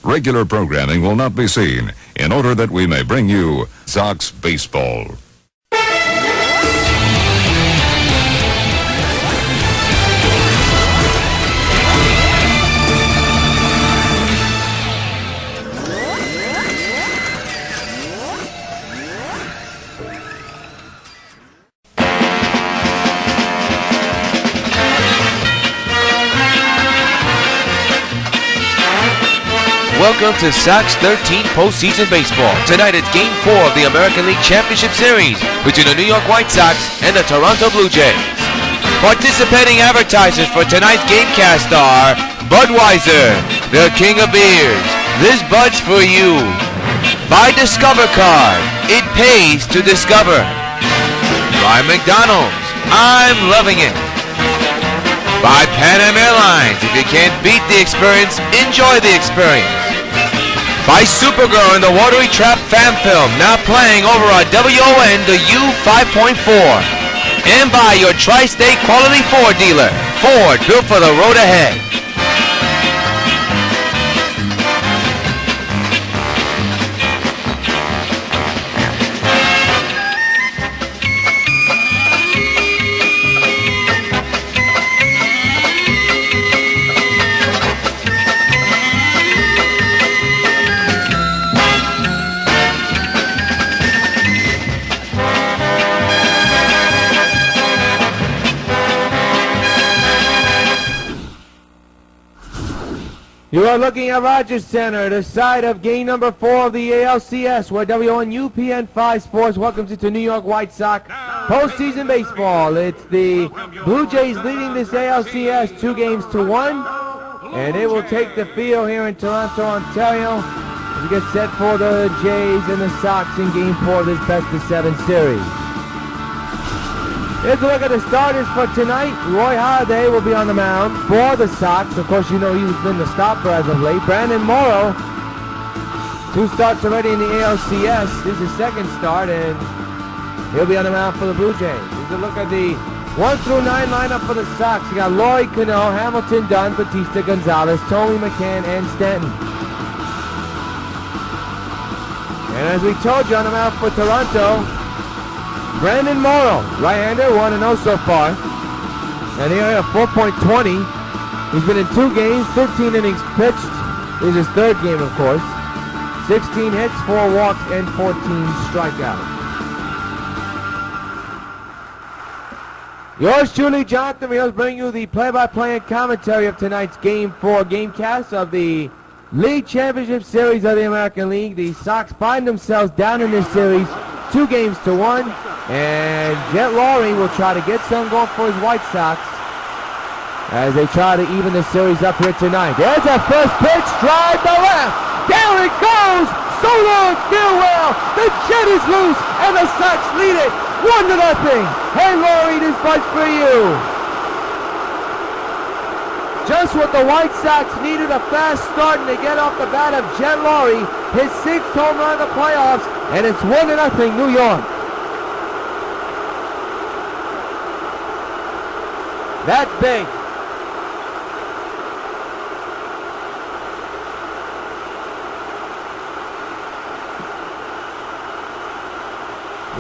Regular programming will not be seen in order that we may bring you Sox baseball. Welcome to Sox 13 postseason baseball. Tonight it's Game 4 of the American League Championship Series between the New York White Sox and the Toronto Blue Jays. Participating advertisers for tonight's GameCast are Budweiser, the king of beers. This Bud's for you. By Discover Card, it pays to discover. By McDonald's, I'm loving it. By Pan Am Airlines, if you can't beat the experience, enjoy the experience. By Supergirl and the Watery Trap fan film, now playing over on WON the U5.4. And by your Tri-State Quality Ford dealer, Ford, built for the road ahead. You are looking at Rogers Center, the site of game number 4 of the ALCS, where WON UPN 5 Sports welcomes you to New York White Sox postseason baseball. It's the Blue Jays leading this ALCS 2-1, and it will take the field here in Toronto, Ontario, as we get set for the Jays and the Sox in game 4 of this best-of-7 series. Here's a look at the starters for tonight. Roy Halladay will be on the mound for the Sox. Of course, you know he's been the stopper as of late. Brandon Morrow, 2 starts already in the ALCS. This is his second start, and he'll be on the mound for the Blue Jays. Here's a look at the 1 through 9 lineup for the Sox. You got Laurie, Cano, Hamilton, Dunn, Batista, Gonzalez, Tony McCann, and Stanton. And as we told you, on the mound for Toronto, Brandon Morrow, right-hander, 1-0 so far. And here at 4.20. He's been in 2 games, 15 innings pitched. This is his 3rd game, of course. 16 hits, 4 walks, and 14 strikeouts. Yours truly, Jonathan Rios, bringing you the play-by-play and commentary of tonight's Game 4 GameCast of the League Championship Series of the American League. The Sox find themselves down in this series 2-1. And Jet Lowry will try to get some going for his White Sox as they try to even the series up here tonight. There's a first pitch, drive to left. There it goes. So long, farewell. The Jet is loose, and the Sox lead it 1-0. Hey, Lowry, this Bud's for you. Just what the White Sox needed, a fast start, and to get off the bat of Jet Lowry, his 6th home run of the playoffs, and it's 1-0 New York. That's big.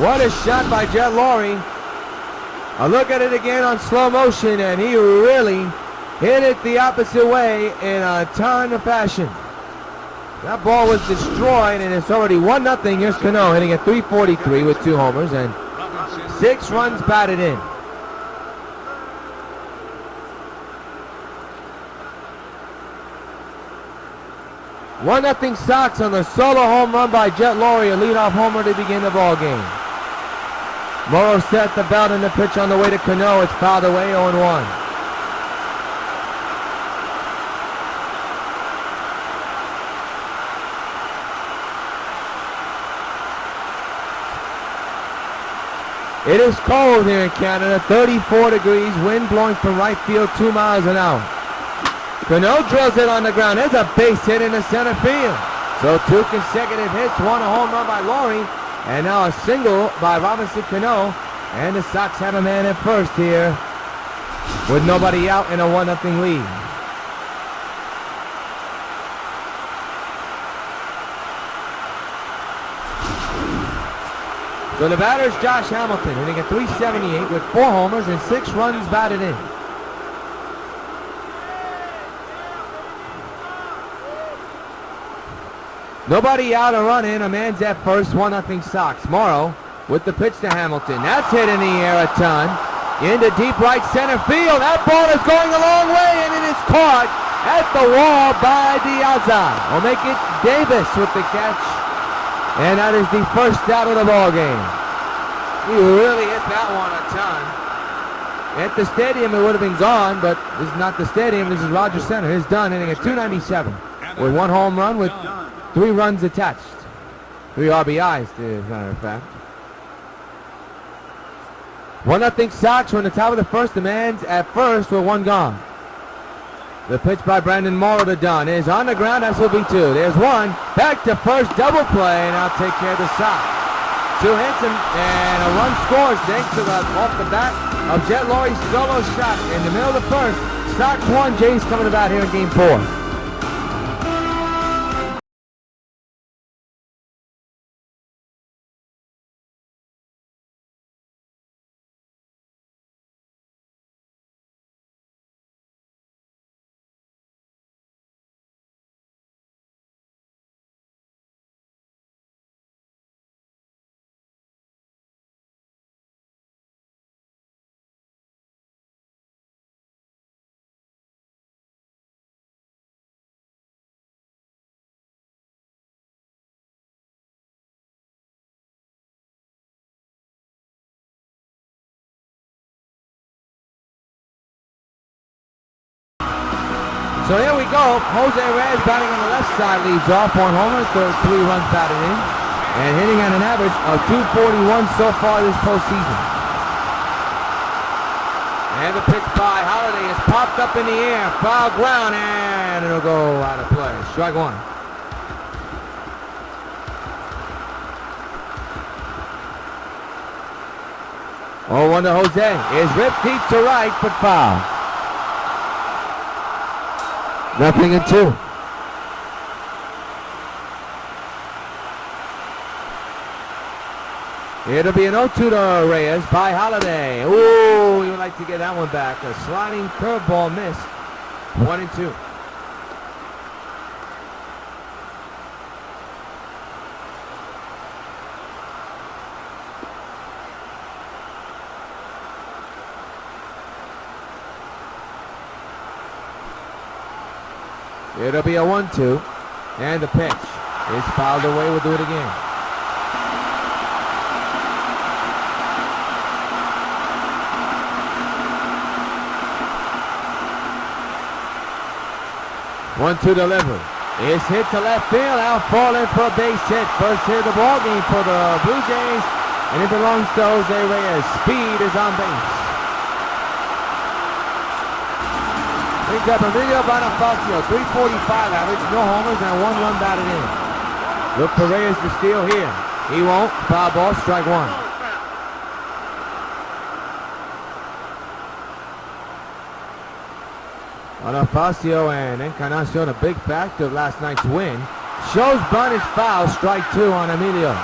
What a shot by Jet Lowry. A look at it again on slow motion, and he really hit it the opposite way in a ton of fashion. That ball was destroyed, and it's already 1-0. Here's Cano hitting at .343 with 2 homers and 6 runs batted in. 1-0 Sox on the solo home run by Jet Lowry, a leadoff homer to begin the ball game. Morrow set the belt and the pitch on the way to Cano. It's fouled away, 0-1. It is cold here in Canada, 34 degrees, wind blowing from right field 2 miles an hour. Cano drills it on the ground. There's a base hit in the center field. So 2 consecutive hits, 1 a home run by Lowry, and now a single by Robinson Cano. And the Sox have a man at first here with nobody out in a 1-0 lead. So the batter is Josh Hamilton, hitting at .378 with 4 homers and 6 runs batted in. Nobody out, a run in, a man's at first, 1-0 Sox. Morrow with the pitch to Hamilton. That's hit in the air a ton. Into deep right center field. That ball is going a long way, and it is caught at the wall by Diaza. Will make it Davis with the catch. And that is the first out of the ball game. He really hit that one a ton. At the stadium, it would have been gone, but this is not the stadium. This is Rogers Center. It's done, hitting at .297 with 1 home run with 3 runs attached. 3 RBIs, as a matter of fact. 1-0 Sox. We're in the top of the first. The man's at first with 1 gone. The pitch by Brandon Morrow to Dunn is on the ground. That's will be 2. There's 1. Back to first. Double play. And I'll take care of the Sox. 2 hits and a run scores thanks to the off the bat of Jet Lorry's solo shot in the middle of the first. Sox 1. Jays coming about here in game 4. So here we go. Jose Reyes batting on the left side leads off. 1 homer, 3 runs batted in. And hitting at an average of .241 so far this postseason. And the pitch by Holiday is popped up in the air. Foul ground, and it'll go out of play. Strike 1. Oh, 1 to Jose. Is ripped deep to right, but foul. 0-2. It'll be an 0-2 to Reyes by Holiday. Ooh, he would like to get that one back. A sliding curveball missed. 1-2. It'll be a 1-2, and the pitch is fouled away. We'll do it again. One-two delivery. It's hit to left field. Out falling for a base hit. First hit of the ball game for the Blue Jays, and it belongs to Jose Reyes. Speed is on base. Brings up Emilio Bonifacio, .345 average, no homers, and 1 run batted in. Look for Reyes to steal here. He won't. Foul ball, strike 1. Bonifacio and Encarnacion, a big factor of last night's win. Shows bunt is foul, strike 2 on Emilio.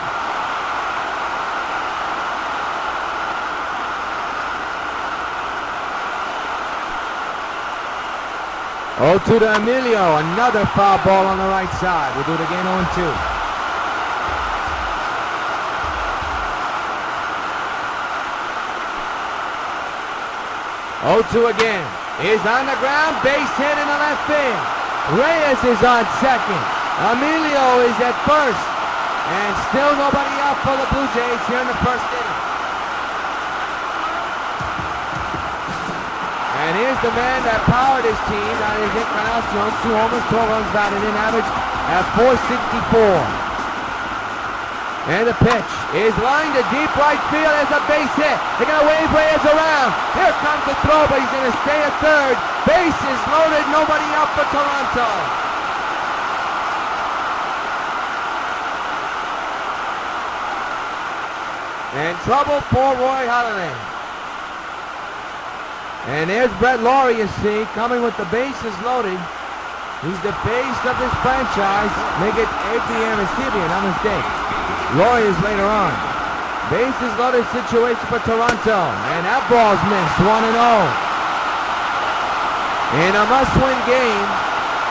Oh, 2 to Emilio, another foul ball on the right side. We'll do it again, 0-2. 0-2 again. Is on the ground, base hit in the left field. Reyes is on second. Emilio is at first. And still nobody out for the Blue Jays here in the first inning. And here's the man that powered his team. That is Encarnacion. 2 homers, 12 runs batted in, average at .464. And the pitch is lined to deep right field as a base hit. They're going to wave Reyes around. Here comes the throw, but he's going to stay at third. Base is loaded, nobody out for Toronto. And trouble for Roy Halladay. And there's Brett Lawrie, you see, coming with the bases loaded. He's the face of this franchise. Make it APM and CBN, no mistake. Lawrie is later on. Bases loaded situation for Toronto. And that ball's missed, 1-0. In a must-win game,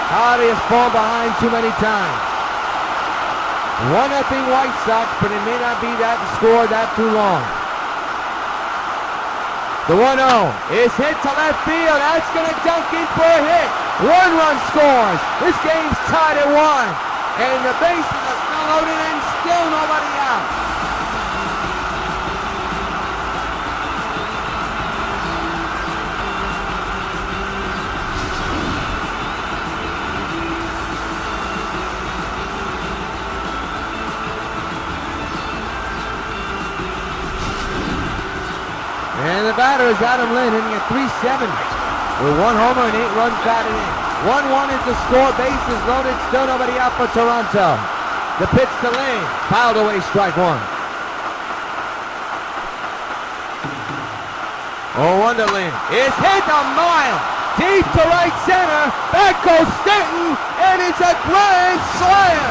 Holiday has fallen behind too many times. 1-0 White Sox, but it may not be that score that too long. The 1-0 is hit to left field. That's going to dunk in for a hit. 1 run scores. This game's tied at 1. And the bases are still loaded and still nobody out. And the batter is Adam Lynn, hitting at .370 with 1 homer and 8 runs batted in. 1-1 is the score. Bases loaded. Still nobody out for Toronto. The pitch to Lynn. Fouled away, strike 1. 0-1 to Lynn. It's hit a mile. Deep to right center. Back goes Stanton. And it's a grand slam.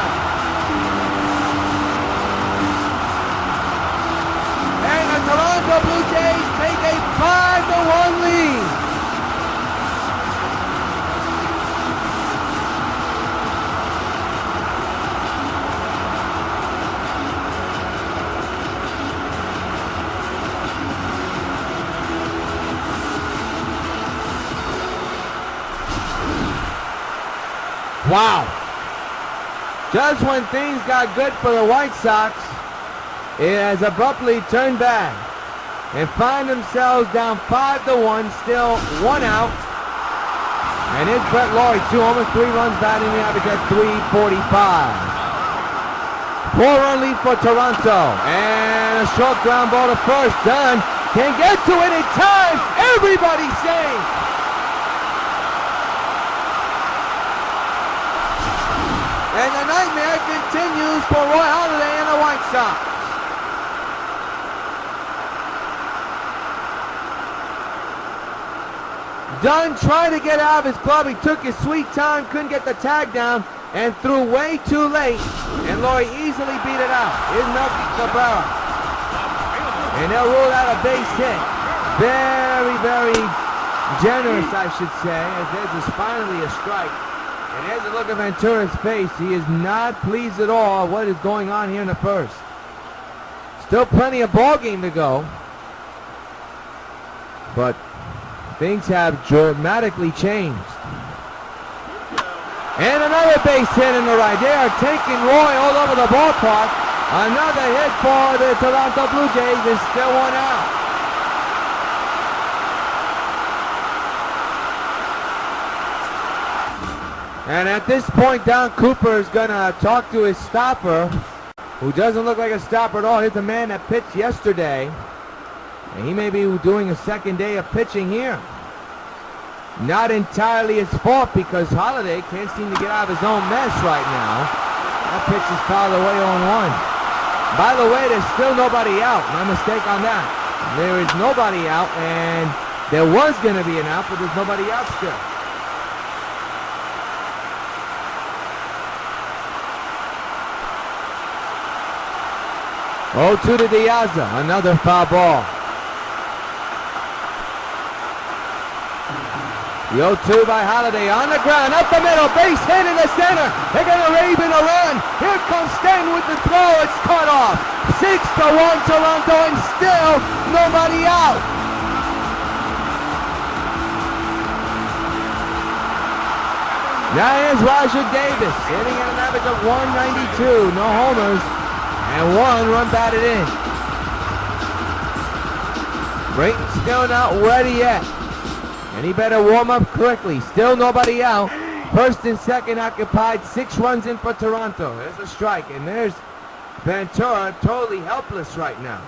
And the Toronto Blue Jays take a 5-1 lead. Wow. Just when things got good for the White Sox, it has abruptly turned bad and find themselves down 5-1, still 1 out. And it's Brett Laurie, 2 homers, 3 runs, batting the average at .345. 4-run lead for Toronto, and a short ground ball to first. Dunn can get to it in time. Everybody safe. And the nightmare continues for Roy Halladay and the White Sox. Dunn tried to get out of his glove. He took his sweet time, couldn't get the tag down, and threw way too late. And Laurie easily beat it out. Here's Melky Cabrera. And they'll rule out a base hit. Very, very generous, I should say, as there's finally a strike. And there's a look at Ventura's face. He is not pleased at all what is going on here in the first. Still plenty of ball game to go. But things have dramatically changed. And another base hit in the right. They are taking Roy all over the ballpark. Another hit for the Toronto Blue Jays is still 1 out. And at this point, Don Cooper is going to talk to his stopper, who doesn't look like a stopper at all. Here's the man that pitched yesterday. And he may be doing a second day of pitching here. Not entirely his fault, because Halladay can't seem to get out of his own mess right now. That pitch is fouled away 0-1. By the way, there's still nobody out. My mistake on that. There is nobody out, and there was going to be an out, but there's nobody out still. 0-2 to Diaza, another foul ball. The 0-2 by Halladay on the ground, up the middle, base hit in the center. They're going to rave in a run. Here comes Stanton with the throw. It's cut off. 6-1 Toronto, and still nobody out. Now here's Roger Davis, hitting at an average of 192, no homers. And 1 run batted in. Brayton's still not ready yet. And he better warm up quickly. Still nobody out. First and second occupied. 6 runs in for Toronto. There's a strike. And there's Ventura, totally helpless right now.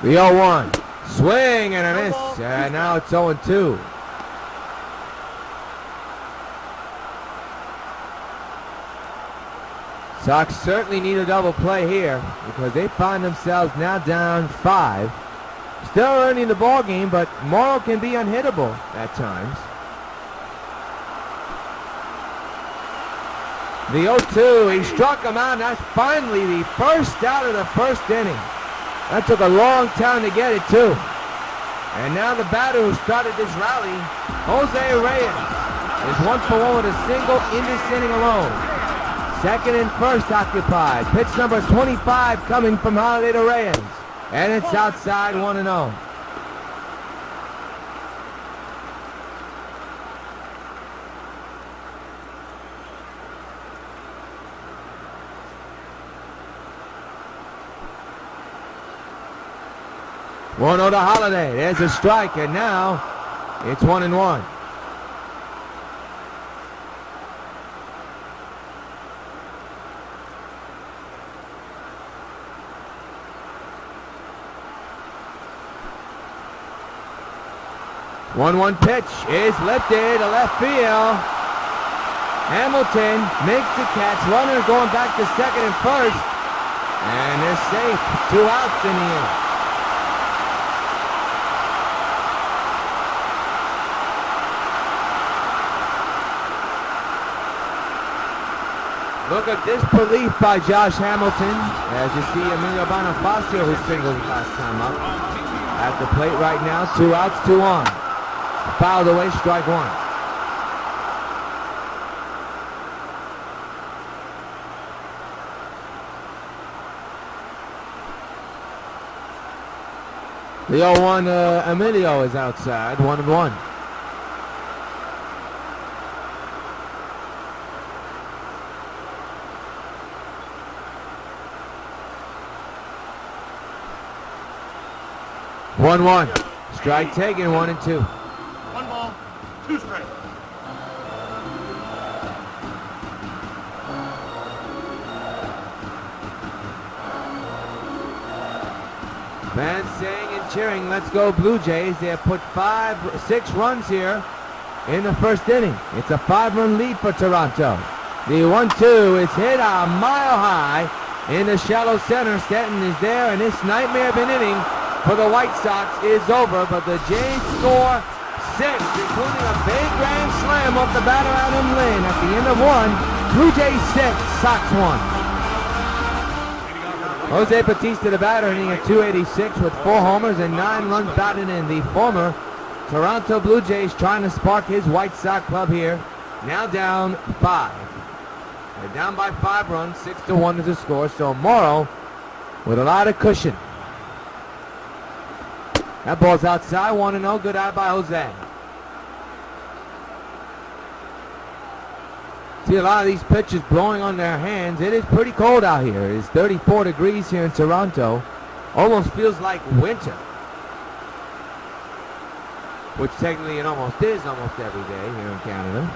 The 0-1. Swing and a miss. And now it's 0-2. Sox certainly need a double play here, because they find themselves now down 5. Still earning the ball game, but Morrow can be unhittable at times. The 0-2, he struck him out, and that's finally the first out of the first inning. That took a long time to get it, too. And now the batter who started this rally, Jose Rios, is 1 for 1 with a single in this inning alone. Second and first occupied. Pitch number 25 coming from Holiday to Rios. And it's outside 1-0. One to Holiday. There's a strike, and now it's 1-1. One pitch is lifted to left field. Hamilton makes the catch. Runner going back to second and first, and they're safe. 2 outs in the inning. Look at disbelief by Josh Hamilton as you see Emilio Bonifacio, who singled last time up, at the plate right now. 2 outs, 2 on. Fouled away, strike 1. The 0-1 Emilio is outside, 1-1. One. Strike taken, 1-2. 1 ball, 2 strikes. Fans saying and cheering, let's go Blue Jays. They have put 6 runs here in the first inning. It's a 5-run lead for Toronto. The 1-2 is hit a mile high in the shallow center. Stanton is there, and this nightmare of an inning for the White Sox is over, but the Jays score 6, including a big grand slam off the batter Adam Lynn at the end of 1. Blue Jays 6, Sox 1. Jose Bautista, the batter, hitting at .286 with 4 homers and 9 runs batted in. The former Toronto Blue Jays trying to spark his White Sox club here. Now down 5. They're down by 5 runs, 6-1 is the score. So Morrow with a lot of cushion. That ball's outside, 1-0, good eye by Jose. See a lot of these pitches blowing on their hands. It is pretty cold out here. It is 34 degrees here in Toronto. Almost feels like winter. Which technically it almost is almost every day here in Canada.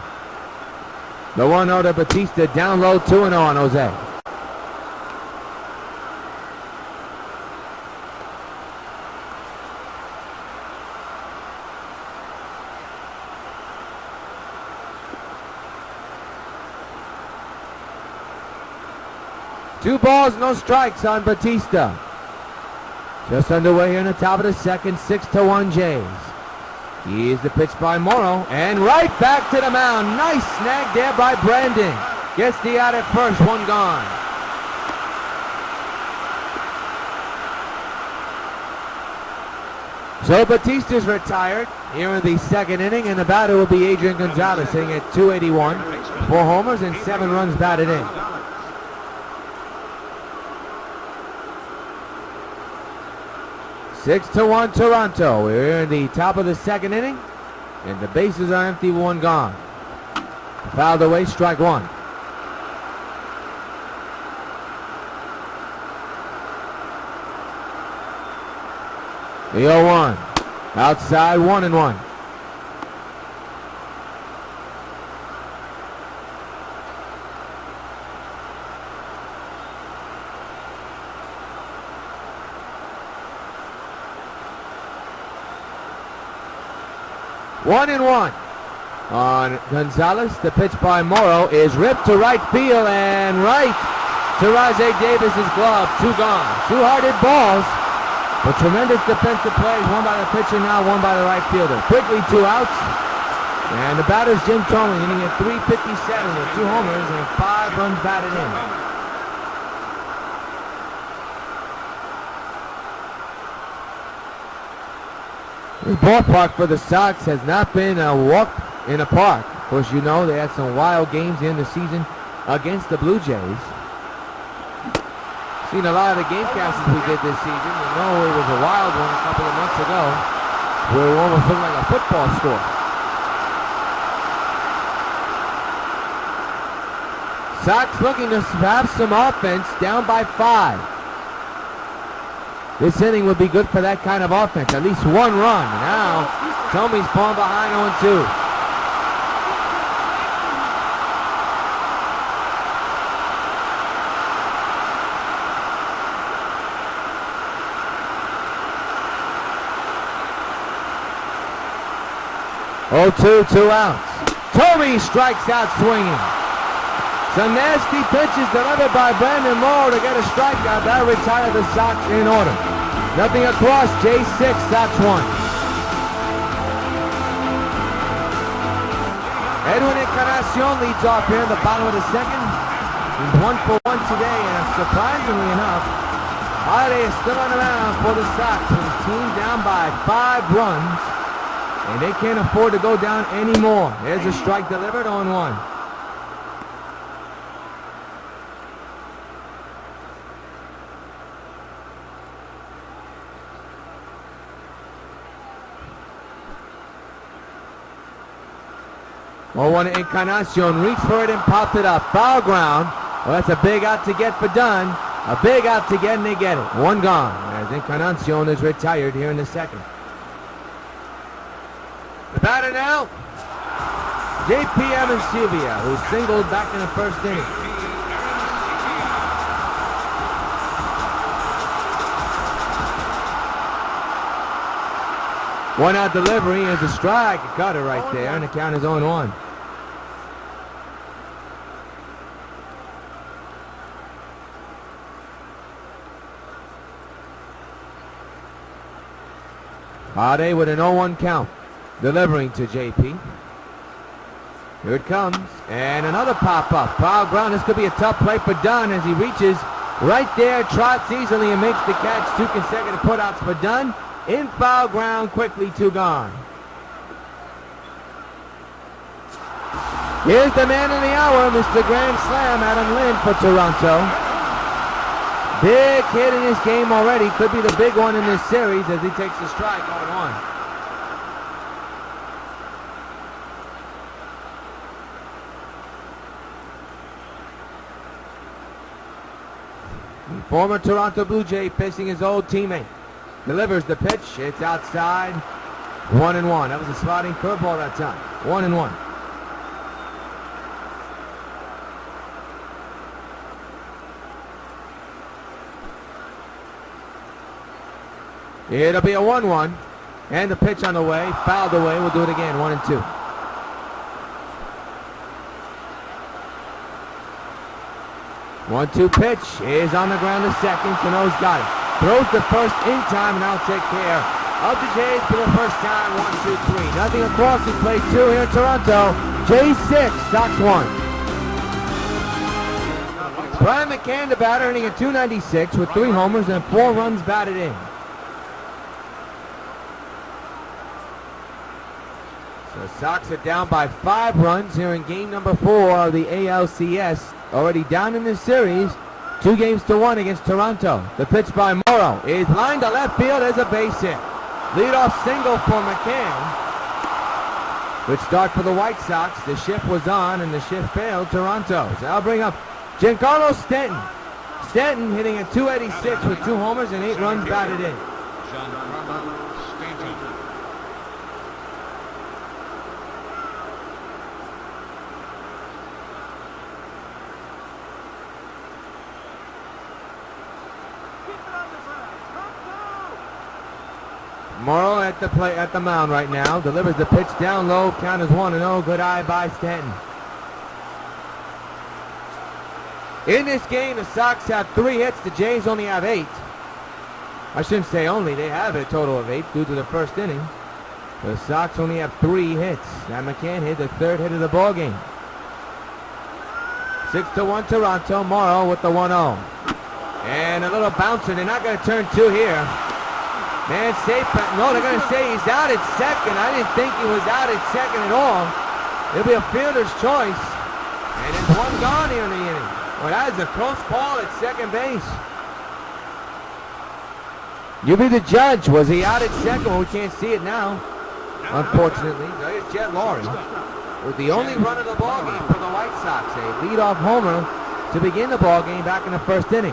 The 1-0 to Bautista, down low, 2-0 on Jose. Two balls, no strikes on Bautista. Just underway here in the top of the second, 6-1 Jays. Here's the pitch by Morrow, and right back to the mound. Nice snag there by Brandon. Gets the out at first, 1 gone. So Bautista's retired here in the second inning, and the batter will be Adrian Gonzalez, hitting at .281. 4 homers and 7 runs batted in. Six to 1 Toronto. We're in the top of the second inning, and the bases are empty, 1 gone. Fouled away, strike 1. The 0-1. Outside, 1-1. One on Gonzalez. The pitch by Morrow is ripped to right field and right to Rajay Davis's glove. 2 gone. 2 hearted balls. But tremendous defensive plays, one by the pitcher now, one by the right fielder. Quickly 2 outs. And the batter's Jim Thome hitting at .357 with 2 homers and 5 runs batted in. This ballpark for the Sox has not been a walk in a park. Of course, you know they had some wild games in the season against the Blue Jays. Seen a lot of the game casts we did this season. You know it was a wild one a couple of months ago where it almost looked like a football score. Sox looking to have some offense, down by 5. This inning would be good for that kind of offense. At least 1 run. Now, Thome's falling behind 0-2. Oh, 2 outs. Thome strikes out swinging. Some nasty pitches delivered by Brandon Moore to get a strikeout. That retired the Sox in order. Nothing across. J6, Sox 1. Edwin Encarnacion leads off here in the bottom of the second. He's 1 for 1 today, and surprisingly enough, Holiday is still on the mound for the Sox with his team down by 5 runs. And they can't afford to go down anymore. There's a strike delivered on 1. Oh, one Encarnacion reached for it and popped it up. Foul ground. Well, that's a big out to get for Dunn. A big out to get, and they get it. 1 gone as Encarnacion is retired here in the second. The batter now, J.P. Silvia, who singled back in the first inning. One out delivery is a strike. A cutter right there, and the count is 0-1. Holiday with an 0-1 count. Delivering to JP. Here it comes. And another pop-up. Foul ground. This could be a tough play for Dunn as he reaches right there, trots easily, and makes the catch. 2 consecutive putouts for Dunn. In foul ground, quickly 2 gone. Here's the man of the hour, Mr. Grand Slam, Adam Lind for Toronto. Big hit in this game already. Could be the big one in this series as he takes the strike on 1. Former Toronto Blue Jay facing his old teammate. Delivers the pitch. It's outside. 1-1. That was a sliding curveball that time. 1-1. It'll be a 1-1. And the pitch on the way. Fouled away. We'll do it again. 1-2. One-two pitch is on the ground to second. Cano's got it. Throws the first in time, and now take care of the Jays for the first time. 1-2-3. Nothing across. He played 2 here in Toronto. Jays 6, Sox 1. Brian McCann, the batter, hitting at .296 with 3 homers and 4 runs batted in. So Sox are down by 5 runs here in game number 4 of the ALCS. Already down in this series, 2-1 against Toronto. The pitch by Morrow is lined to left field as a base hit. Leadoff single for McCann. Good start for the White Sox. The shift was on and the shift failed Toronto. So I'll bring up Giancarlo Stanton. Stanton hitting at .286 with 2 homers and 8 runs batted in. Morrow at the mound right now. Delivers the pitch down low. Count is 1-0. Good eye by Stanton. In this game, the Sox have 3 hits. The Jays only have 8. I shouldn't say only. They have a total of 8 due to the first inning. The Sox only have 3 hits. That McCann hit the 3rd hit of the ball game. 6-1 Toronto. Morrow with the 1-0. And a little bouncer. They're not going to turn 2 here. Man safe, but no, they're going to say he's out at second. I didn't think he was out at second at all. It'll be a fielder's choice. And there's 1 gone here in the inning. Well, that is a close ball at second base. You be the judge. Was he out at second? Well, we can't see it now, unfortunately. So here's Jet Laurie with the only run of the ball game for the White Sox. A leadoff homer to begin the ball game back in the first inning.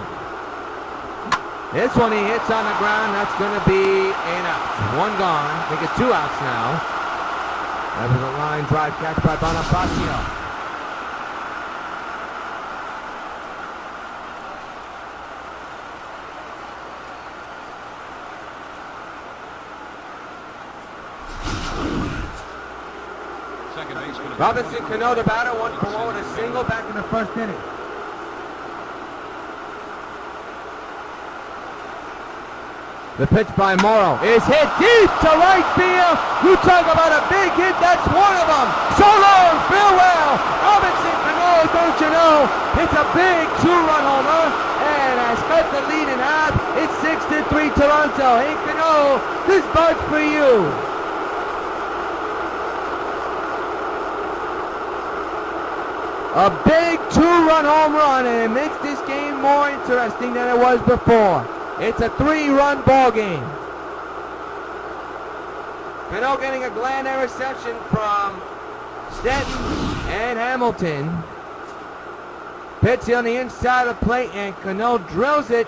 This one he hits on the ground. That's going to be an out. 1 gone. Make it 2 outs now. That was a line drive catch by Bonifacio. Robinson Cano, the batter, 1 for 1 with a single back in the first inning. The pitch by Morrow is hit deep to right field. You talk about a big hit, that's one of them. So long, farewell. Robinson Cano, don't you know, it's a big 2-run homer and has cut the lead in half. It's 6-3 Toronto. Hey Cano, this bird's for you. A big 2-run home run, and it makes this game more interesting than it was before. It's a 3-run ball game. Cano getting a grand reception from Stanton and Hamilton. Pitch on the inside of the plate, and Cano drills it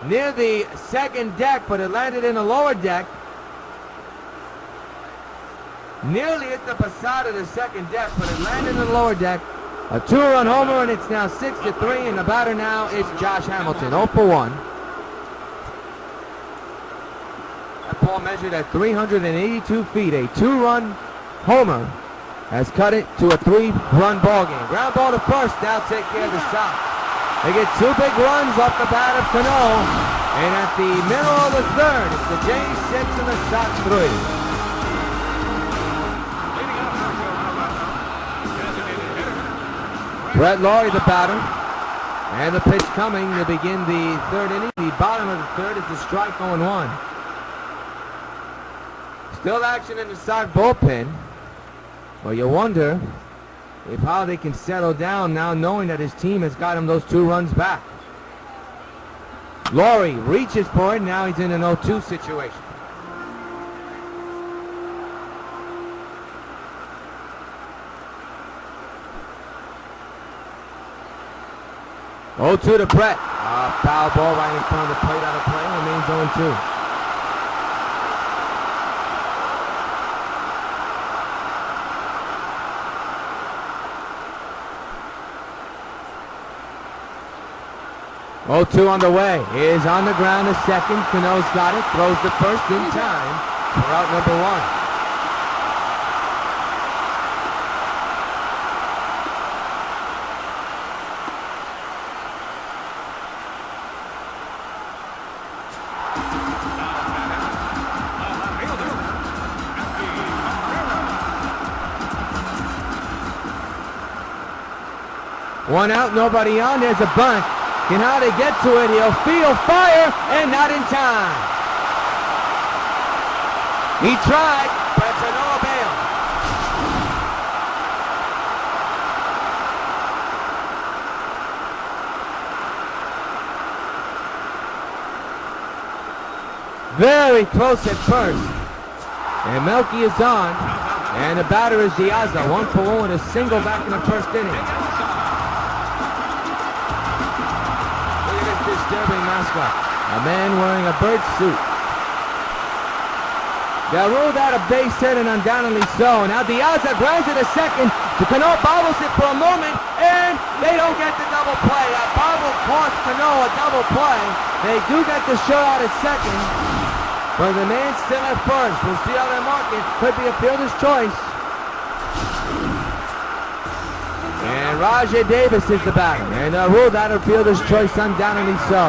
near the second deck, but it landed in the lower deck. Nearly hit the facade of the second deck, but it landed in the lower deck. A 2-run homer, and it's now 6-3, and the batter now is Josh Hamilton, 0 for 1. That ball measured at 382 feet. A 2-run homer has cut it to a 3-run ball game. Ground ball to first, now take care of the Sox. They get 2 big runs off the bat of Cano, and at the middle of the 3rd, it's the Jays 6 and the Sox 3. Brett Laurie, the batter, and the pitch coming to begin the 3rd inning. The bottom of the 3rd is the strike 0-1. Still action in the Sox bullpen. Well, you wonder if how they can settle down now knowing that his team has got him those 2 runs back. Laurie reaches for it. Now he's in an 0-2 situation. Oh, 2 to Brett. Foul ball right in front of the plate, out of play. Remains 0-2. Oh, 2 on the way. Is on the ground to second. Cano's got it. Throws the first in time for out number 1. One out, nobody on. There's a bunt. And how they get to it, he'll feel fire, and not in time. He tried, but it's a no avail. Very close at first. And Melky is on. And the batter is Diaza. 1 for 1 with a single back in the first inning. Disturbing mascot, a man wearing a bird suit. They ruled out a base hit, and undoubtedly so. Now Diaza grinds it a second. Cano bobbles it for a moment, and they don't get the double play. A bobble costs Cano a double play. They do get the shutout at second, but the man still at first. We'll see how they mark it. Could be a fielder's choice. And Rajay Davis is the batter. And ruled out a fielder's choice, undoubtedly so.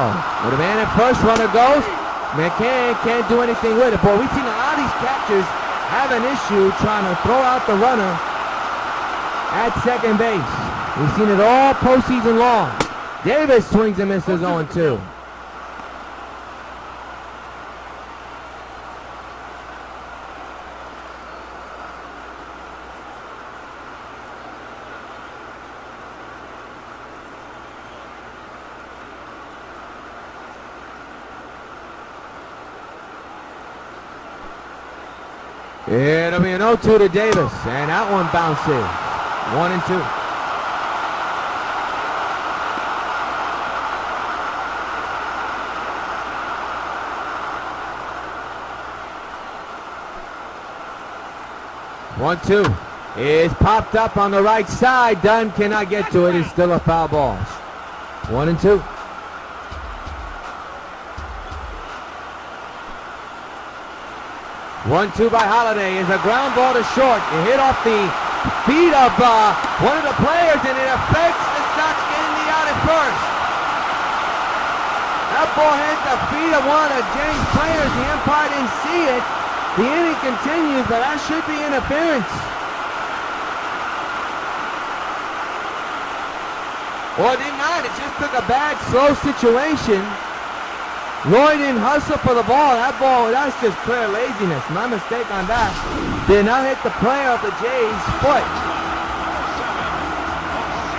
With a man at first, runner goes. McCann can't do anything with it. Boy, we've seen a lot of these catchers have an issue trying to throw out the runner at second base. We've seen it all postseason long. Davis swings and misses 0-2. It'll be an 0-2 to Davis, and that one bounces. 1-2. One-two is popped up on the right side. Dunn cannot get to it. It's still a foul ball. 1-2. 1-2 by Holiday is a ground ball to short. It hit off the feet of one of the players, and it affects the Sox getting the out at first. That ball hit the feet of one of James' players. The umpire didn't see it. The inning continues, but that should be interference. Well, it did not. It just took a bad, slow situation. Lloyd didn't hustle for the ball. That's just clear laziness. My mistake on that. Did not hit the player of the Jays' foot.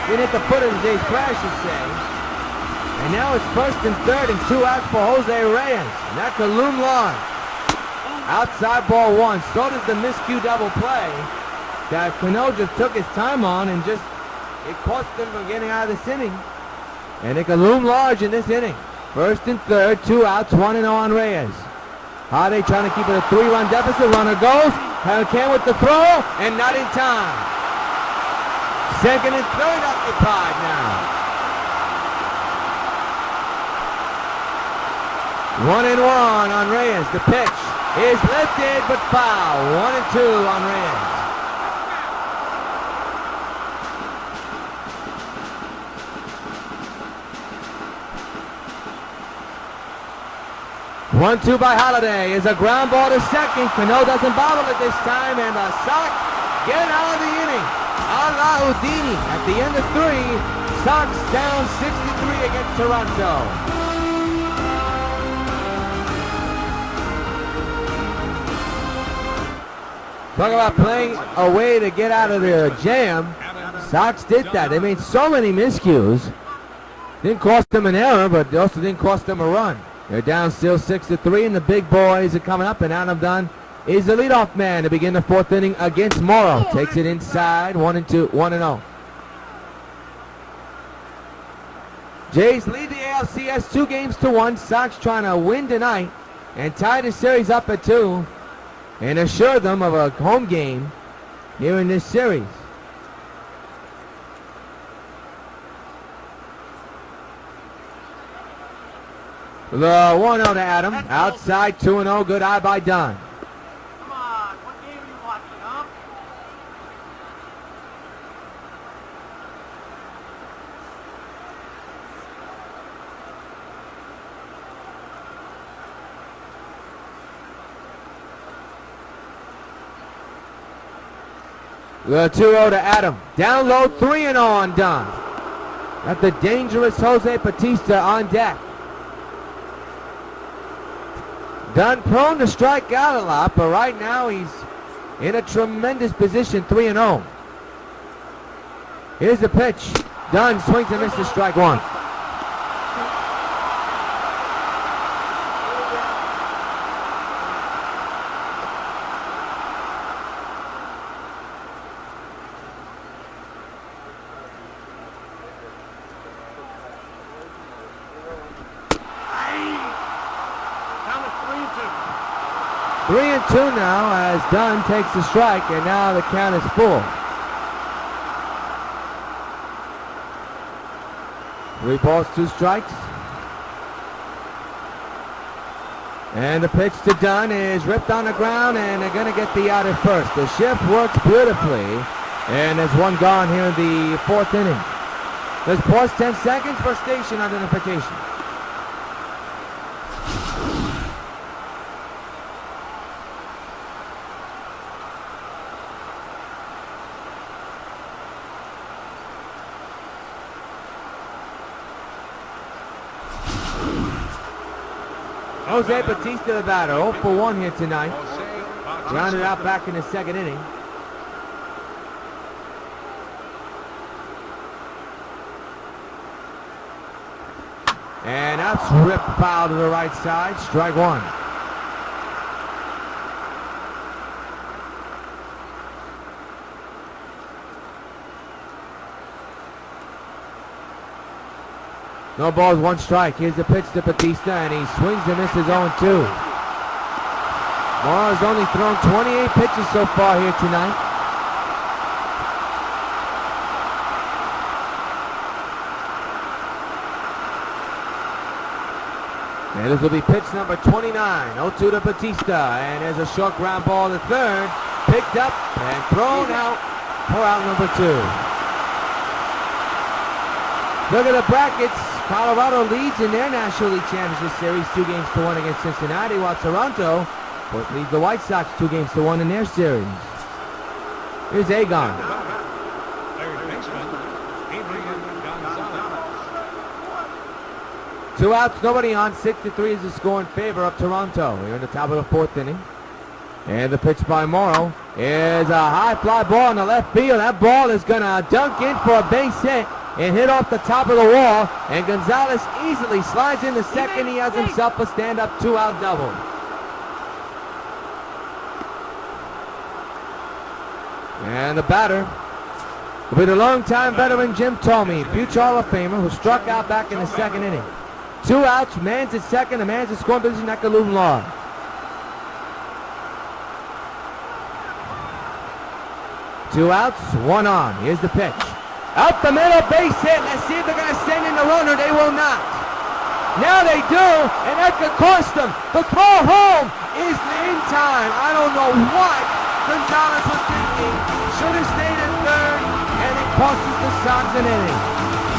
Didn't hit the foot of the Jays' player, I should say. And now it's 1st and 3rd and 2 outs for Jose Rios. And that could loom large. Outside ball 1. So does the miscue double play that Cano just took his time on and just, it cost him from getting out of this inning. And it could loom large in this inning. 1st and 3rd, 2 outs, 1-0 on Rios. Holiday trying to keep it a 3-run deficit. Runner goes. Can with the throw, and not in time. 2nd and 3rd occupied now. 1-1 on Rios. The pitch is lifted but foul. 1-2 on Rios. 1-2 by Holiday is a ground ball to second. Cano doesn't bobble it this time, and the Sox get out of the inning. A-la Houdini at the end of 3. Sox down 6-3 against Toronto. Talk about playing a way to get out of their jam. Sox did that. They made so many miscues. Didn't cost them an error, but it also didn't cost them a run. They're down still 6-3, and the big boys are coming up, and Adam Dunn is the leadoff man to begin the 4th inning against Morrow. Takes it inside, 1-0. Jays lead the ALCS 2-1. Sox trying to win tonight and tie the series up at 2 and assure them of a home game here in this series. The 1-0 to Adam. Outside, 2-0. Good eye by Dunn. Come on, what game are you watching, huh? The 2-0 to Adam. Down low, 3-0 on Dunn. Got the dangerous Jose Bautista on deck. Dunn prone to strike out a lot, but right now he's in a tremendous position, 3-0. Here's the pitch. Dunn swings and misses, strike 1. Down to 3-2. 3-2 now as Dunn takes the strike, and now the count is full. 3 balls, 2 strikes. And the pitch to Dunn is ripped on the ground, and they're going to get the out at first. The shift works beautifully, and there's one gone here in the 4th inning. Let's pause 10 seconds for station identification. Jose Bautista, the batter, 0 for 1 here tonight. Grounded out back in the second inning. And that's ripped foul to the right side. Strike one. No balls, one strike. Here's the pitch to Bautista, and he swings and misses 0-2. Morrow's only thrown 28 pitches so far here tonight. And this will be pitch number 29, 0-2 to Bautista, and there's a short ground ball to third, picked up and thrown out for out number 2. Look at the brackets. Colorado leads in their National League Championship Series 2-1 against Cincinnati, while Toronto leads the White Sox 2-1 in their series. Here's Agon. Two outs, nobody on. 6-3 is the score in favor of Toronto. We're in the top of the 4th inning. And the pitch by Morrow is a high fly ball in the left field. That ball is going to dunk in for a base hit and hit off the top of the wall. And Gonzalez easily slides in the second. He has himself a stand-up 2-out double. And the batter will be the longtime veteran Jim Thome, future Hall of Famer, who struck out back in the second inning. 2 outs, man's at second, the man's at scoring position at Kalun Law. Two outs, 1 on. Here's the pitch. Out the middle, base hit. Let's see if they're going to send in the runner. They will not. Now they do, and that could cost them. The throw home is in time. I don't know what Gonzalez was thinking. Should have stayed in third, and it costs the Sox an inning.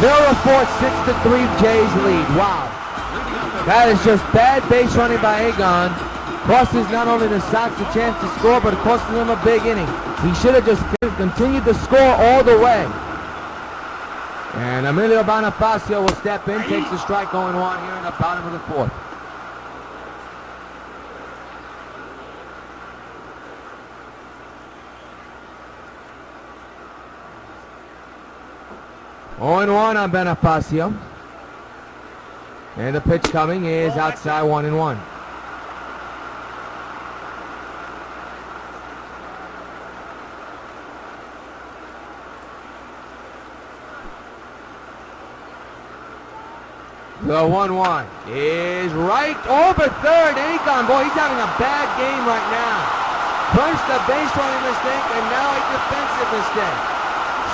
They'll report 6-3 Jays lead. Wow. That is just bad base running by Agon. Crosses not only the Sox a chance to score, but it costs them a big inning. He should have just continued to score all the way. And Emilio Bonifacio will step in, takes a strike 0-1 here in the bottom of the 4th. On Bonifacio. And the pitch coming is outside 1-1. The 1-1 is right over third. Agon, boy, he's having a bad game right now. First a base running mistake and now a defensive mistake.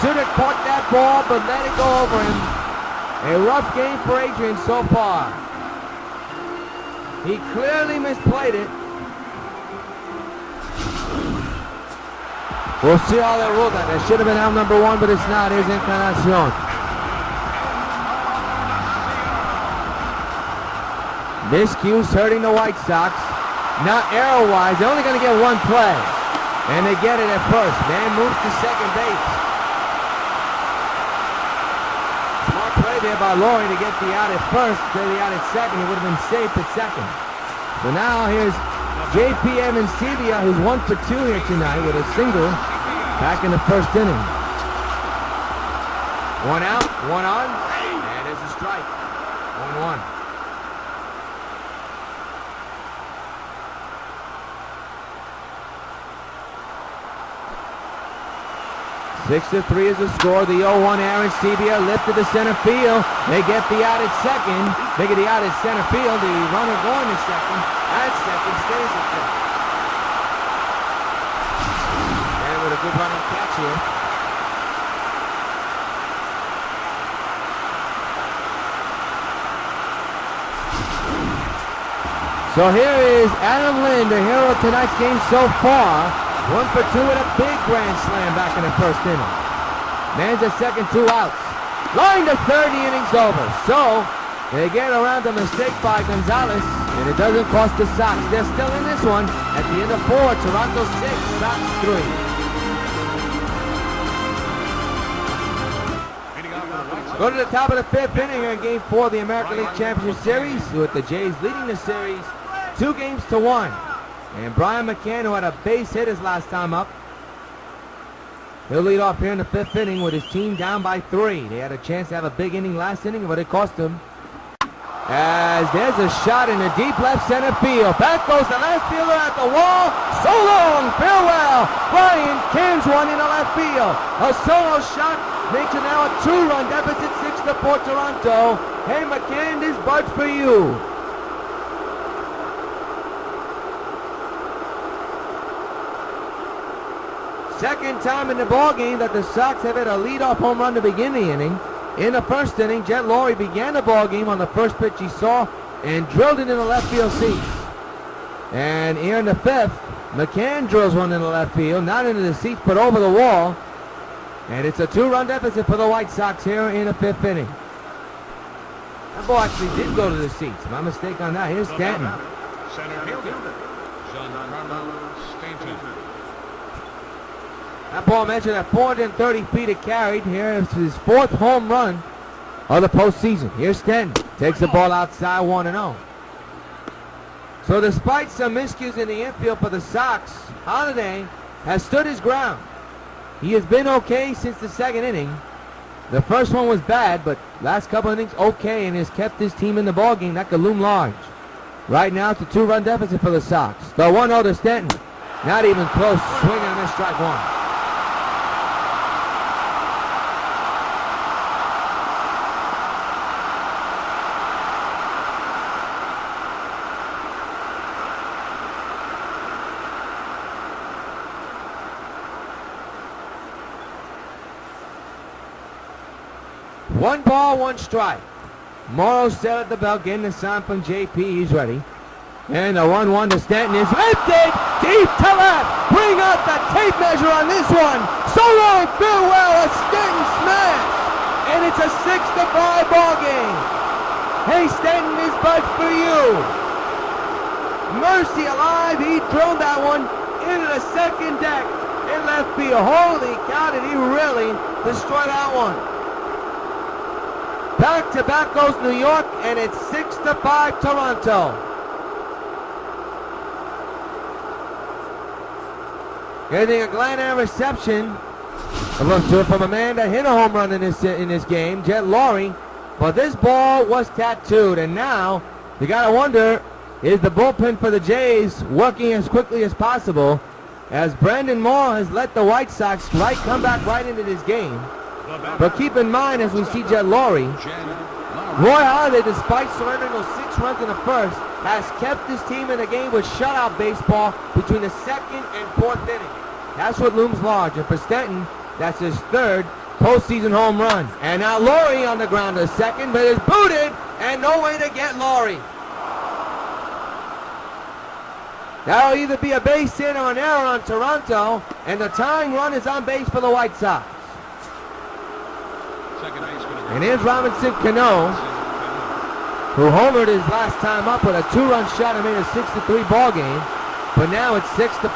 Should have caught that ball but let it go over him. A rough game for Adrian so far. He clearly misplayed it. We'll see how they rule that. That should have been out number 1, but it's not. Here's Encarnacion. Miscues hurting the White Sox. Not error-wise. They're only going to get 1 play. And they get it at first. Man moves to second base. Smart play there by Laurie to get the out at first. To the out at second. He would have been safe at second. So now here's J.P. Emencivia, who's 1 for 2 here tonight with a single back in the first inning. 1 out, 1 on, and there's a strike. 1-1. 6-3 is the score. The 0-1 Aaron Sebia lifted to center field. They get the out at second. They get the out at center field. The runner going to second. At second stays at second. And with a good running catch here. So here is Adam Lind, the hero of tonight's game so far. 1 for 2 with a big grand slam back in the first inning. Man's at second, 2 outs. Line to third, the inning's over. So they get around the mistake by Gonzalez, and it doesn't cost the Sox. They're still in this one. At the end of 4, Toronto 6, Sox 3. Go to the top of the 5th inning here in Game 4 of the American League Championship Series, with the Jays leading the series 2-1. And Brian McCann, who had a base hit his last time up, he'll lead off here in the 5th inning with his team down by 3. They had a chance to have a big inning last inning, but it cost them. As there's a shot in the deep left center field. Back goes the left fielder at the wall. So long, farewell. Brian cans one in the left field. A solo shot makes it now a 2-run deficit, 6-4 Toronto. Hey McCann, this bud's for you. Second time in the ball game that the Sox have hit a leadoff home run to begin the inning. In the 1st inning, Jet Laurie began the ball game on the first pitch he saw and drilled it in the left field seats. And here in the 5th, McCann drills one in the left field, not into the seats but over the wall. And it's a 2-run deficit for the White Sox here in the 5th inning. That ball actually did go to the seats. My mistake on that. Here's Stanton. Center fielder, Giancarlo Stanton. That ball measured at 430 feet it carried. Here is his 4th home run of the postseason. Here's Stanton. Takes the ball outside, 1-0. So despite some miscues in the infield for the Sox, Holiday has stood his ground. He has been okay since the 2nd inning. The first one was bad, but last couple innings okay, and has kept his team in the ballgame. That could loom large. Right now it's a 2-run deficit for the Sox. The 1-0 to Stanton. Not even close. Swing and a miss, strike 1. One ball, 1 strike. Morrow set at the belt, getting the sign from JP. He's ready. And the 1-1 to Stanton is lifted deep to left. Bring out the tape measure on this one. So long, farewell, a Stanton smash. And it's a 6-5 ball game. Hey, Stanton, this bud's for you. Mercy alive, he drilled that one into the 2nd deck in left field. Holy cow, did he really destroy that one. Back to back goes New York, and it's 6-5 Toronto. Getting a glad reception. A look to it from a man that hit a home run in this game, Jet Laurie. But this ball was tattooed, and now you gotta wonder, is the bullpen for the Jays working as quickly as possible? As Brandon Moore has let the White Sox come back right into this game. But keep in mind, as we see Jet Laurie, Roy Halladay, despite surrendering those 6 runs in the 1st, has kept his team in the game with shutout baseball between the 2nd and 4th inning. That's what looms large. And for Stanton, that's his 3rd postseason home run. And now Laurie on the ground to 2nd, but is booted, and no way to get Laurie. That'll either be a base hit or an error on Toronto, and the tying run is on base for the White Sox. And here's Robinson Cano, who homered his last time up with a 2-run shot and made a 6-3 ball game. But now it's 6-5.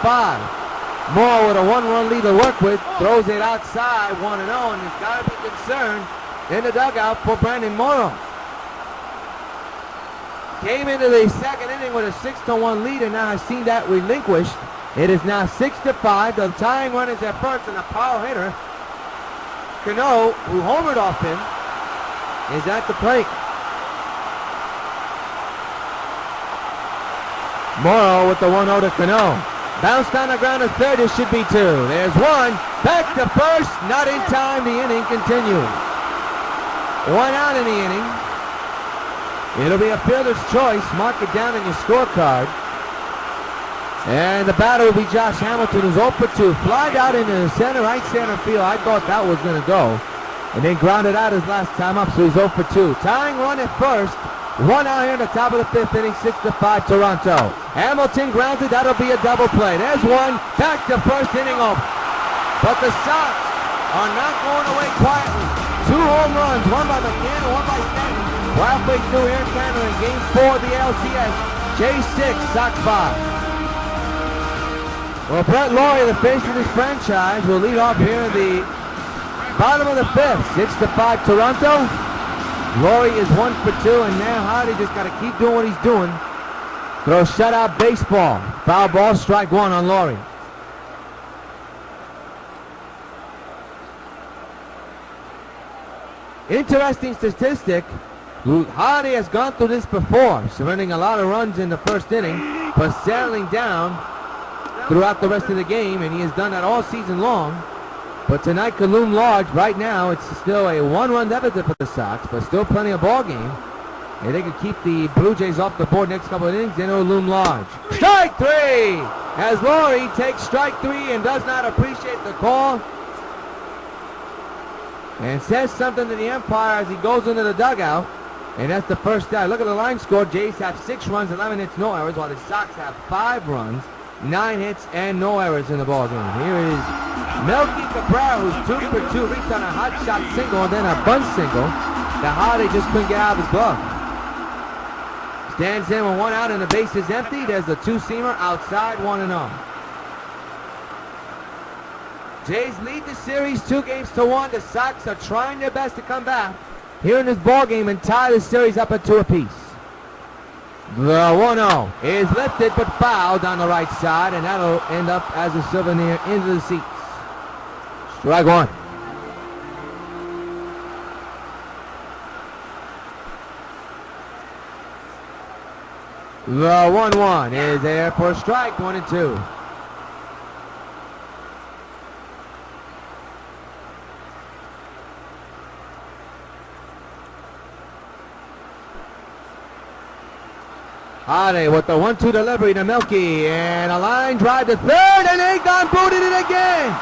Moore with a 1-run lead to work with, throws it outside, 1-0, and he's got to be concerned in the dugout for Brandon Morrow. Came into the 2nd inning with a 6-1 lead, and now has seen that relinquished. It is now 6-5. The tying run is at first, and a power hitter, Cano, who homered off him, is at the plate. Morrow with the 1-0 to Cano. Bounced on the ground to 3rd, it should be 2. There's 1, back to 1st, not in time, the inning continues. 1 out in the inning. It'll be a fielder's choice, mark it down on your scorecard. And the batter will be Josh Hamilton, who's 0 for 2. Flied out into the right center field. I thought that was going to go. And then grounded out his last time up, so he's 0 for 2. Tying run at first. 1 out here in the top of the 5th inning, 6-5 Toronto. Hamilton grounded, that'll be a double play. There's 1, back to 1st inning over. But the Sox are not going away quietly. 2 home runs, one by McCann and one by Stanton. We're halfway through here in Canada in Game 4 of the ALCS. J6, Sox 5. Well, Brett Laurie, the face of this franchise, will lead off here in the bottom of the 5th. 6-5 Toronto. Laurie is 1 for 2, and now Hardy just got to keep doing what he's doing Throw shutout baseball. Foul ball, strike one on Laurie. Interesting statistic. Hardy has gone through this before, surrendering a lot of runs in the first inning, but settling down throughout the rest of the game, and he has done that all season long. But tonight could loom large. Right now, it's still a one-run deficit for the Sox, but still plenty of ball game. If they could keep the Blue Jays off the board next couple of innings, then it'll loom large. Strike three! As Laurie takes strike three and does not appreciate the call, and says something to the umpire as he goes into the dugout. And that's the first out. Look at the line score. Jays have 6 runs, 11 hits, no errors, while the Sox have 5 runs, 9 hits, and no errors in the ball game. Here is Melky Cabrera, who's 2 for 2, reached on a hot shot single and then a bunt single. The Hardy just couldn't get out of his glove. Stands in with 1 out and the base is empty. There's a two-seamer outside, 1-0. Jays lead the series 2-1. The Sox are trying their best to come back here in this ball game and tie the series up at 2 apiece. The 1-0 is lifted but fouled on the right side, and that'll end up as a souvenir into the seats. Strike one. The 1-1 is there for a strike, 1-2. Hardy with the 1-2 delivery to Melky, and a line drive to third, and Agon booted it again.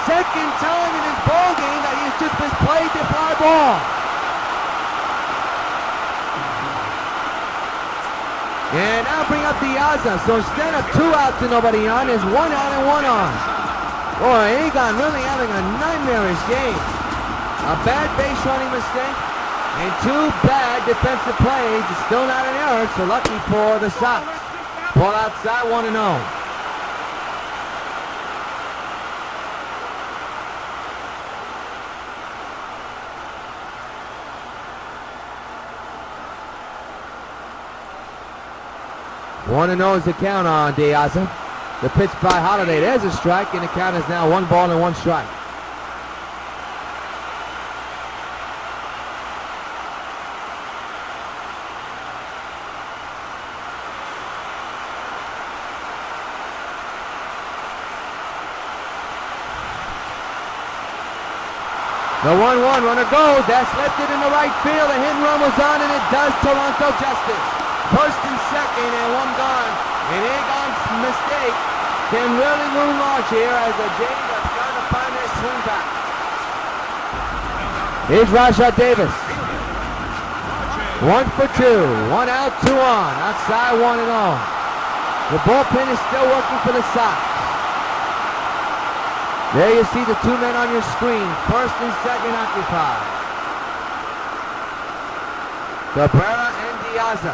Second time in his ball game that he's just misplayed the fly ball. And now bring up Diaza. So instead of 2 outs and nobody on, there's 1 out and 1 on. Boy, Agon really having a nightmarish game. A bad base running mistake and 2 bad defensive plays. It's still not an error, so lucky for the Sox. Ball outside, 1-0. One and 0 is the count on Diaza. The pitch by Holiday. There's a strike, and the count is now 1 ball and 1 strike. The 1-1 runner goes. That's lifted in the right field. A hit and run was on, and it does Toronto justice. First and second, and 1 gone. And Agon's mistake can really loom large here as the Jays are trying to find their swing back. Here's Rajat Davis. 1 for 2. 1 out, 2 on. Outside, 1-0. The bullpen is still working for the Sox. There you see the 2 men on your screen. First and second occupied. Cabrera and Diaza.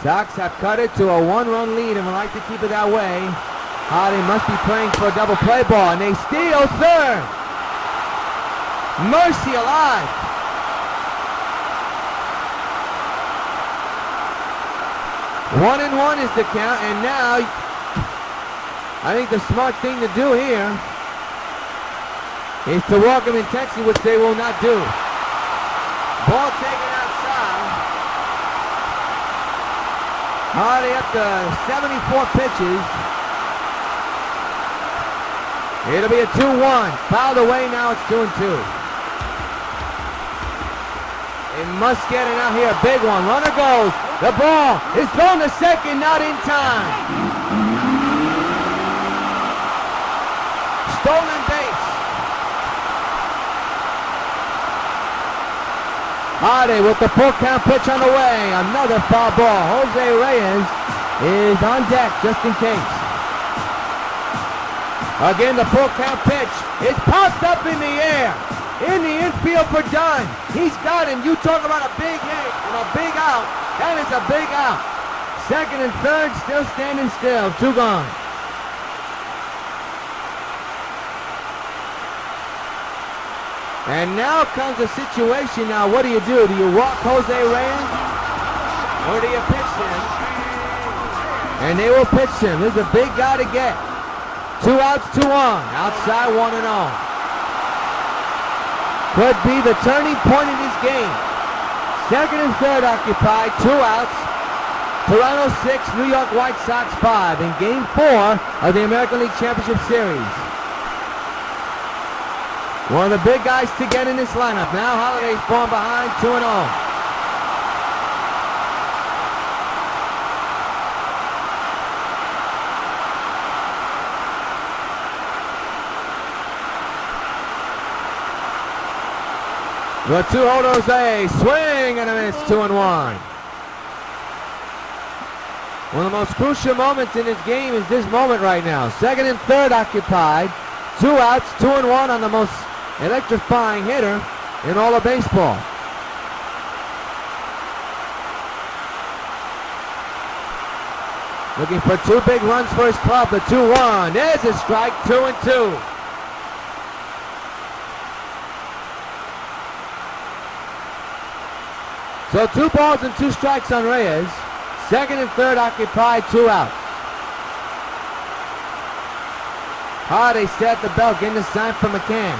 Sox have cut it to a 1-run lead and would like to keep it that way. Hardy must be playing for a double play ball, and they steal third. Mercy alive. One and 1 is the count, and now I think the smart thing to do here is to walk them in Texas, which they will not do. Ball taken outside. Hardy up to 74 pitches. It'll be a 2-1. Fouled away, now it's 2-2. They must get it out here. Big one. Runner goes. The ball is thrown to second, not in time. Stolen base. Hardy with the full count pitch on the way. Another foul ball. Jose Rios is on deck just in case. Again, the full count pitch. It's popped up in the air. In the infield for Dunn. He's got him. You talk about a big hit and a big out. That is a big out. Second and third still standing still. 2 gone. And now comes a situation. Now, what do? Do you walk Jose Reyes? Or do you pitch him? And they will pitch him. This is a big guy to get. 2 outs, 2 on. Outside, 1-0. Could be the turning point in this game. Second and third occupied, 2 outs. Toronto 6, New York White Sox 5 in Game 4 of the American League Championship Series. One of the big guys to get in this lineup. Now Holiday's falling behind, 2-0. The 2-0 Jose, swing and a miss, 2-1. One of the most crucial moments in this game is this moment right now. Second and third occupied, 2 outs, 2-1 on the most electrifying hitter in all of baseball. Looking for 2 big runs for his club, the 2-1. There's a strike, 2-2. So 2 balls and 2 strikes on Rios. Second and third occupied, 2 outs. Holiday set the belt, getting the sign from McCann.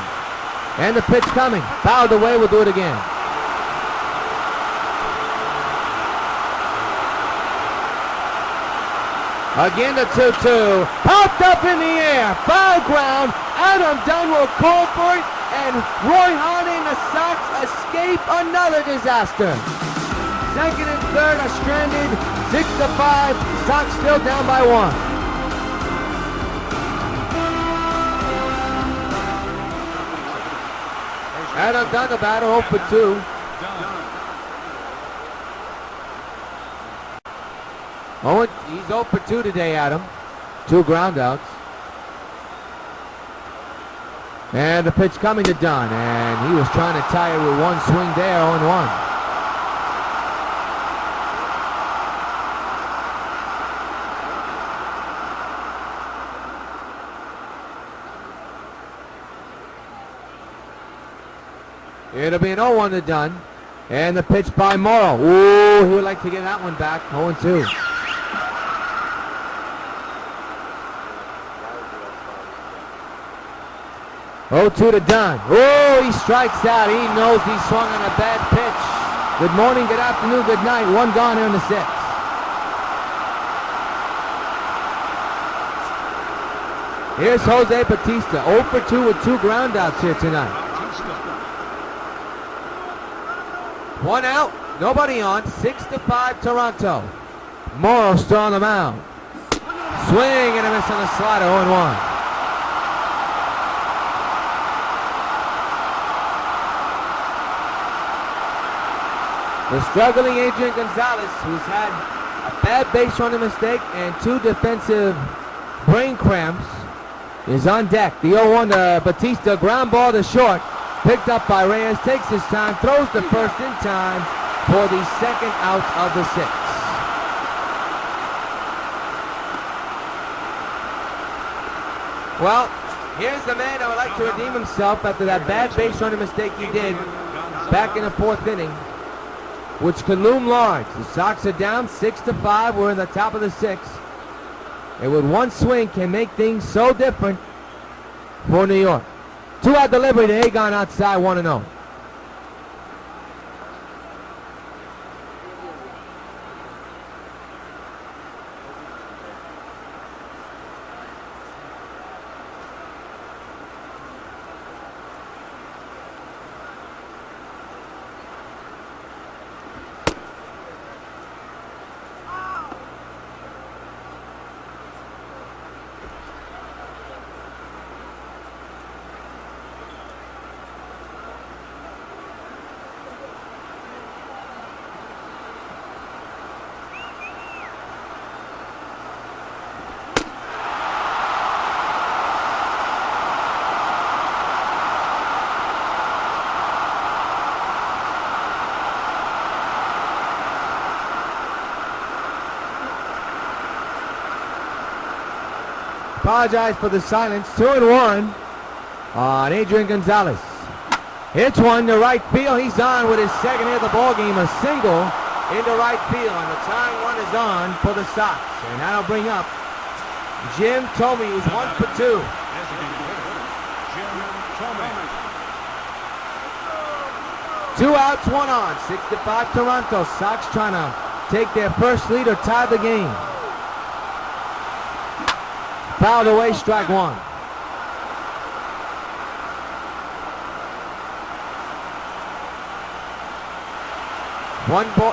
And the pitch coming. Fouled away, we'll do it again. Again the 2-2. Popped up in the air. Foul ground. Adam Dunn will call for it. And Roy Holiday and the Sox escape another disaster. Second and third are stranded. 6-5. Sox still down by 1. Adam Dunn, the batter, 0 for 2. Oh, he's 0 for 2 today, Adam. 2 groundouts. And the pitch coming to Dunn, and he was trying to tie it with 1 swing there, 0-1. It'll be an 0-1 to Dunn, and the pitch by Morrow. Ooh, he would like to get that one back, 0-2. Oh, 2 to Dunn. Oh, he strikes out. He knows he swung on a bad pitch. Good morning, good afternoon, good night. 1 gone here in the 6th. Here's Jose Bautista. 0 for 2 with 2 groundouts here tonight. 1 out. Nobody on. 6-5 Toronto. Morrow still on the mound. Swing and a miss on the slider. 0-1. The struggling Adrian Gonzalez, who's had a bad base running mistake and 2 defensive brain cramps, is on deck. The 0-1 to Bautista, ground ball to short, picked up by Reyes, takes his time, throws the first in time for the 2nd out of the 6th. Well, here's the man that would like to redeem himself after that bad base running mistake he did back in the 4th inning, which could loom large. The Sox are down 6-5. We're in the top of the 6th. And with 1 swing can make things so different for New York. 2-out delivery to Agon outside, 1-0. Apologize for the silence. 2-1 on Adrian Gonzalez. Hits one to right field. He's on with his second hit of the ball game, a single into right field, and the tying run is on for the Sox. And that'll bring up Jim Thome, who's 1 for 2. Designated hitter, Jim Thome. 2 outs, 1 on. 6-5 Toronto. Sox trying to take their first lead or tie the game. Fouled away, strike 1.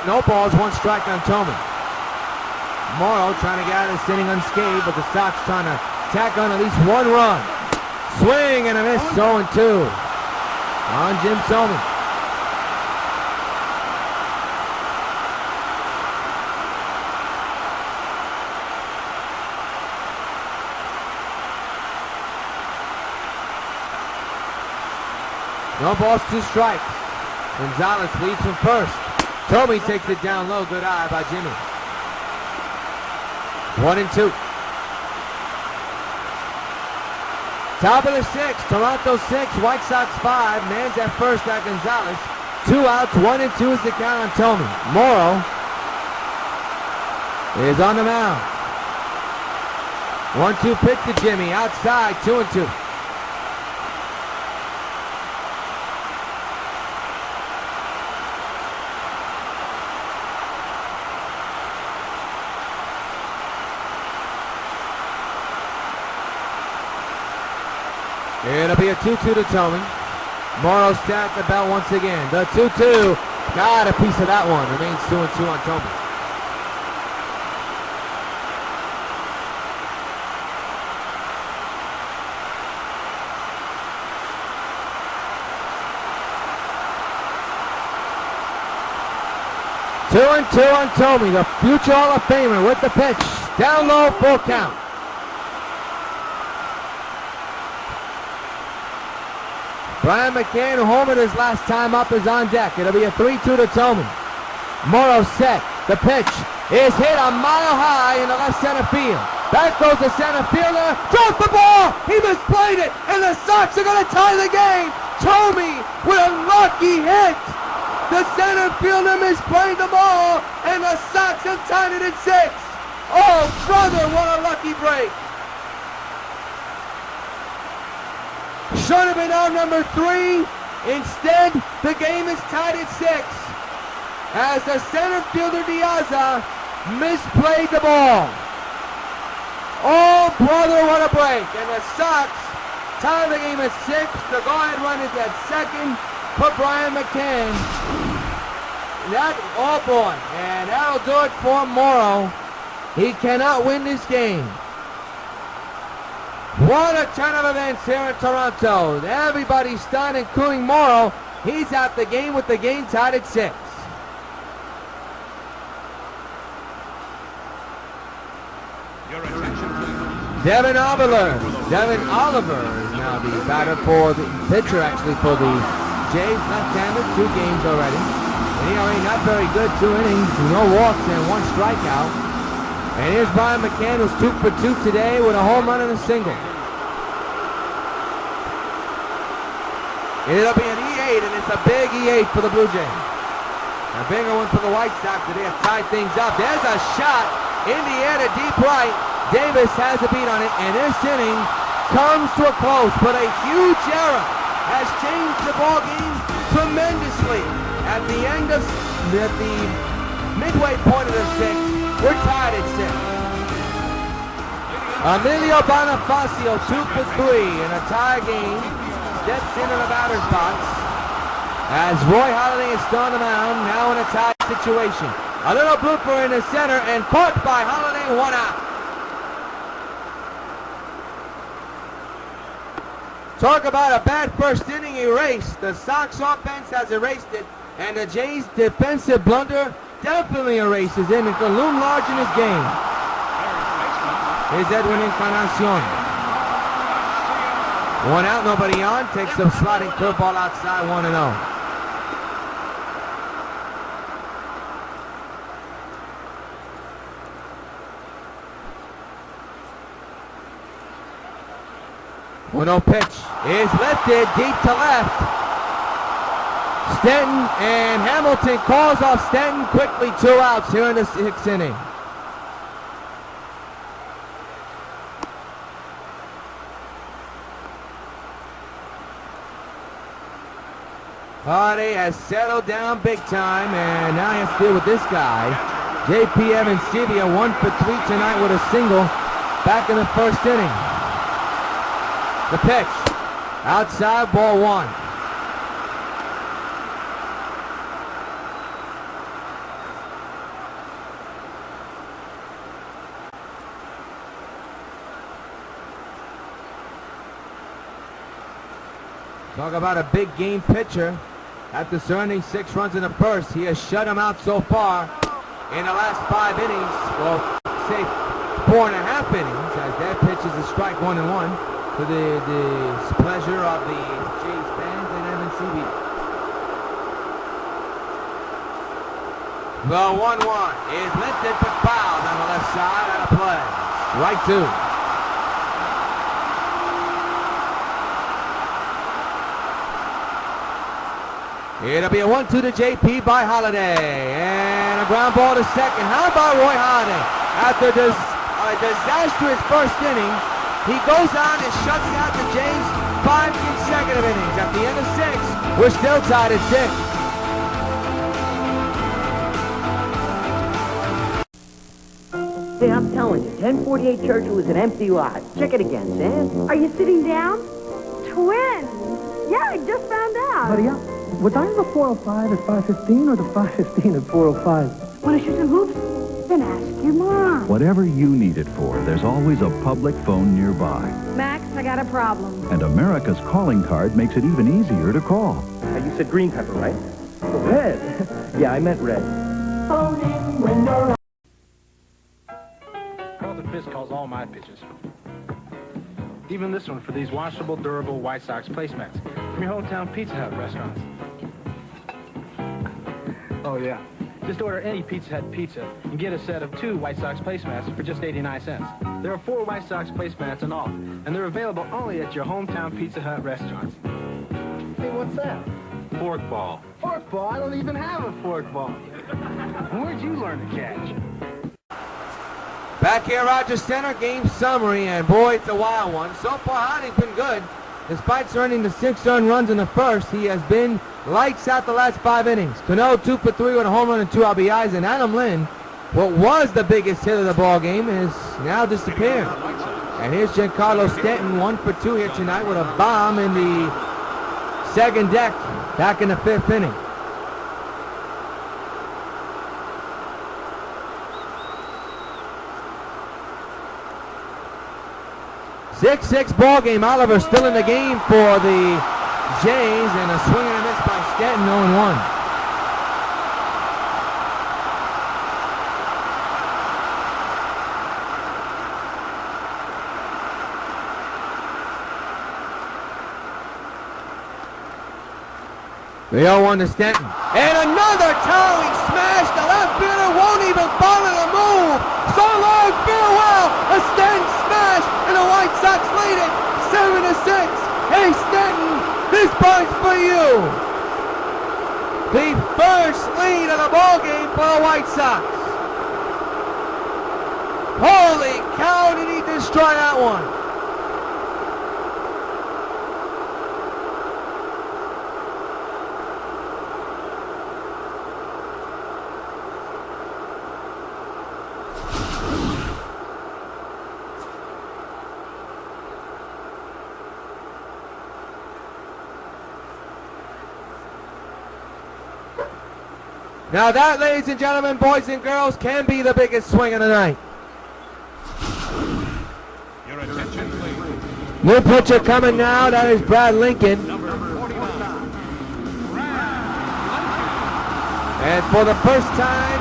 No balls, 1 strike on Thome. Morrow trying to get out of this inning unscathed, but the Sox trying to tack on at least 1 run. Swing and a miss, 0-2 on Jim Thome. No balls, 2 strikes. Gonzalez leads from first. Thome takes it down low. Good eye by Jimmy. 1-2. Top of the 6th. Toronto 6, White Sox 5. Man's at first at Gonzalez. 2 outs, 1-2 is the count on Thome. Morrow is on the mound. 1-2 pitch to Jimmy. Outside, 2-2. It'll be a 2-2 to Thome. Morrow stacked the belt once again. The 2-2. Got a piece of that one. Remains 2-2 on Thome. Two and 2 on Thome, the future Hall of Famer with the pitch. Down low, full count. Brian McCann, who homered his last time up, is on deck. It'll be a 3-2 to Thome. Morrow set. The pitch is hit a mile high in the left center field. Back goes the center fielder. Drops the ball. He misplayed it, and the Sox are going to tie the game. Thome with a lucky hit. The center fielder misplayed the ball, and the Sox have tied it at 6. Oh, brother, what a lucky break. Should have been out number 3. Instead, the game is tied at 6. As the center fielder Diaza misplayed the ball. Oh, brother, what a break. And the Sox tie the game at 6. The go-ahead run is at second for Brian McCann. Oh boy, and that'll do it for Morrow. He cannot win this game. What a turn of events here in Toronto. Everybody's stunned, including Morrow. He's out the game with the game tied at 6. Your attention, please. Devin Oliver is now the batter for the pitcher, actually, for the Jays. Left-handed, 2 games already. And he already not very good, 2 innings, no walks and 1 strikeout. And here's Brian McCann, who's 2 for 2 today with a home run and a single. It'll be an E8, and it's a big E8 for the Blue Jays. A bigger one for the White Sox, but they have tied things up. There's a shot in the air to deep right. Davis has a beat on it, and this inning comes to a close, but a huge error has changed the ball game tremendously. At the end of the midway point of the 6th, we're tied at 6. Emilio Bonifacio, 2 for 3 in a tie game, steps into the batter's box as Roy Halladay is still on the mound, now in a tie situation. A little blooper in the center and caught by Halladay, 1 out. Talk about a bad first inning erase. The Sox offense has erased it, and the Jays' defensive blunder definitely erases him and can loom large in this game. Here's Edwin Encarnacion. 1 out, nobody on. Takes a sliding curveball outside, 1-0. One-0 pitch is lifted deep to left. Stanton, and Hamilton calls off Stanton quickly. 2 outs here in the 6th inning. Hardy has settled down big time, and now he has to deal with this guy. J.P. Evans Sr. 1 for 3 tonight with a single back in the 1st inning. The pitch. Outside, ball 1. Talk about a big game pitcher. After surrendering 6 runs in the 1st, he has shut him out so far in the last 5 innings. Well, say 4.5 innings, as that pitch is a strike 1-1 to the displeasure of the Jays fans and Evan CB. The 1-1 is lifted but fouled on the left side out of play. Right 2. It'll be a 1-2 to JP by Holiday. And a ground ball to second. How about Roy Holiday? After this disastrous 1st inning, he goes on and shuts out the Jays 5 consecutive innings. At the end of 6, we're still tied at 6. Hey, I'm telling you, 1048 Churchill is an empty lot. Check it again, Sam. Are you sitting down? Twins! Yeah, I just found out. Buddy, would I have the 405 at 515 or the 515 at 405? Want to shoot some hoops? Then ask your mom. Whatever you need it for, there's always a public phone nearby. Max, I got a problem. And America's calling card makes it even easier to call. You said green pepper, right? Red. Yeah, I meant red. Phone in when you're Carlton Fisk calls all my pitches. Even this one for these washable, durable White Sox placemats from your hometown Pizza Hut restaurants. Oh, yeah. Just order any Pizza Hut pizza and get a set of 2 White Sox placemats for just 89 cents. There are 4 White Sox placemats in all, and they're available only at your hometown Pizza Hut restaurants. Hey, what's that? Fork ball. Fork ball? I don't even have a fork ball. Where'd you learn to catch? Back here, Rogers Center, game summary, and boy, it's a wild one. So far, Hardy's been good. Despite surrendering the 6 earned runs in the 1st, he has been lights out the last 5 innings. Cano 2 for 3 with a home run and 2 RBIs, and Adam Lynn, what was the biggest hit of the ball game, is now disappeared. And here's Giancarlo Stanton, 1 for 2 here tonight with a bomb in the 2nd deck, back in the 5th inning. Six ball game. Oliver still in the game for the Jays, and a swing and a miss by Stanton, 0-1. The 0-1 to Stanton. And another towering smash. The left fielder won't even bother to move. So long, farewell. A Stanton smash, and the White Sox lead it 7-6. Hey, Stanton, this part's for you. The first lead of the ball game for the White Sox. Holy cow, did he destroy that one. Now that, ladies and gentlemen, boys and girls, can be the biggest swing of the night. Your attention, please. New pitcher coming now, that is Brad Lincoln. Number 49. And for the first time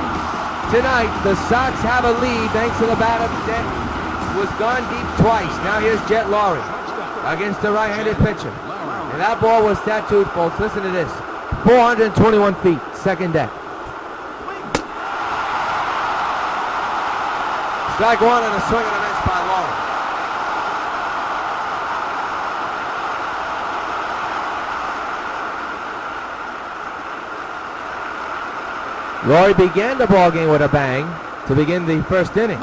tonight, the Sox have a lead thanks to the bat of Jet, who has gone deep twice. Now here's Jet Lowry against the right-handed pitcher. And that ball was tattooed, folks. Listen to this. 421 feet, 2nd deck. Strike 1 and a swing and a miss by Lowry. Laurie began the ball game with a bang to begin the first inning.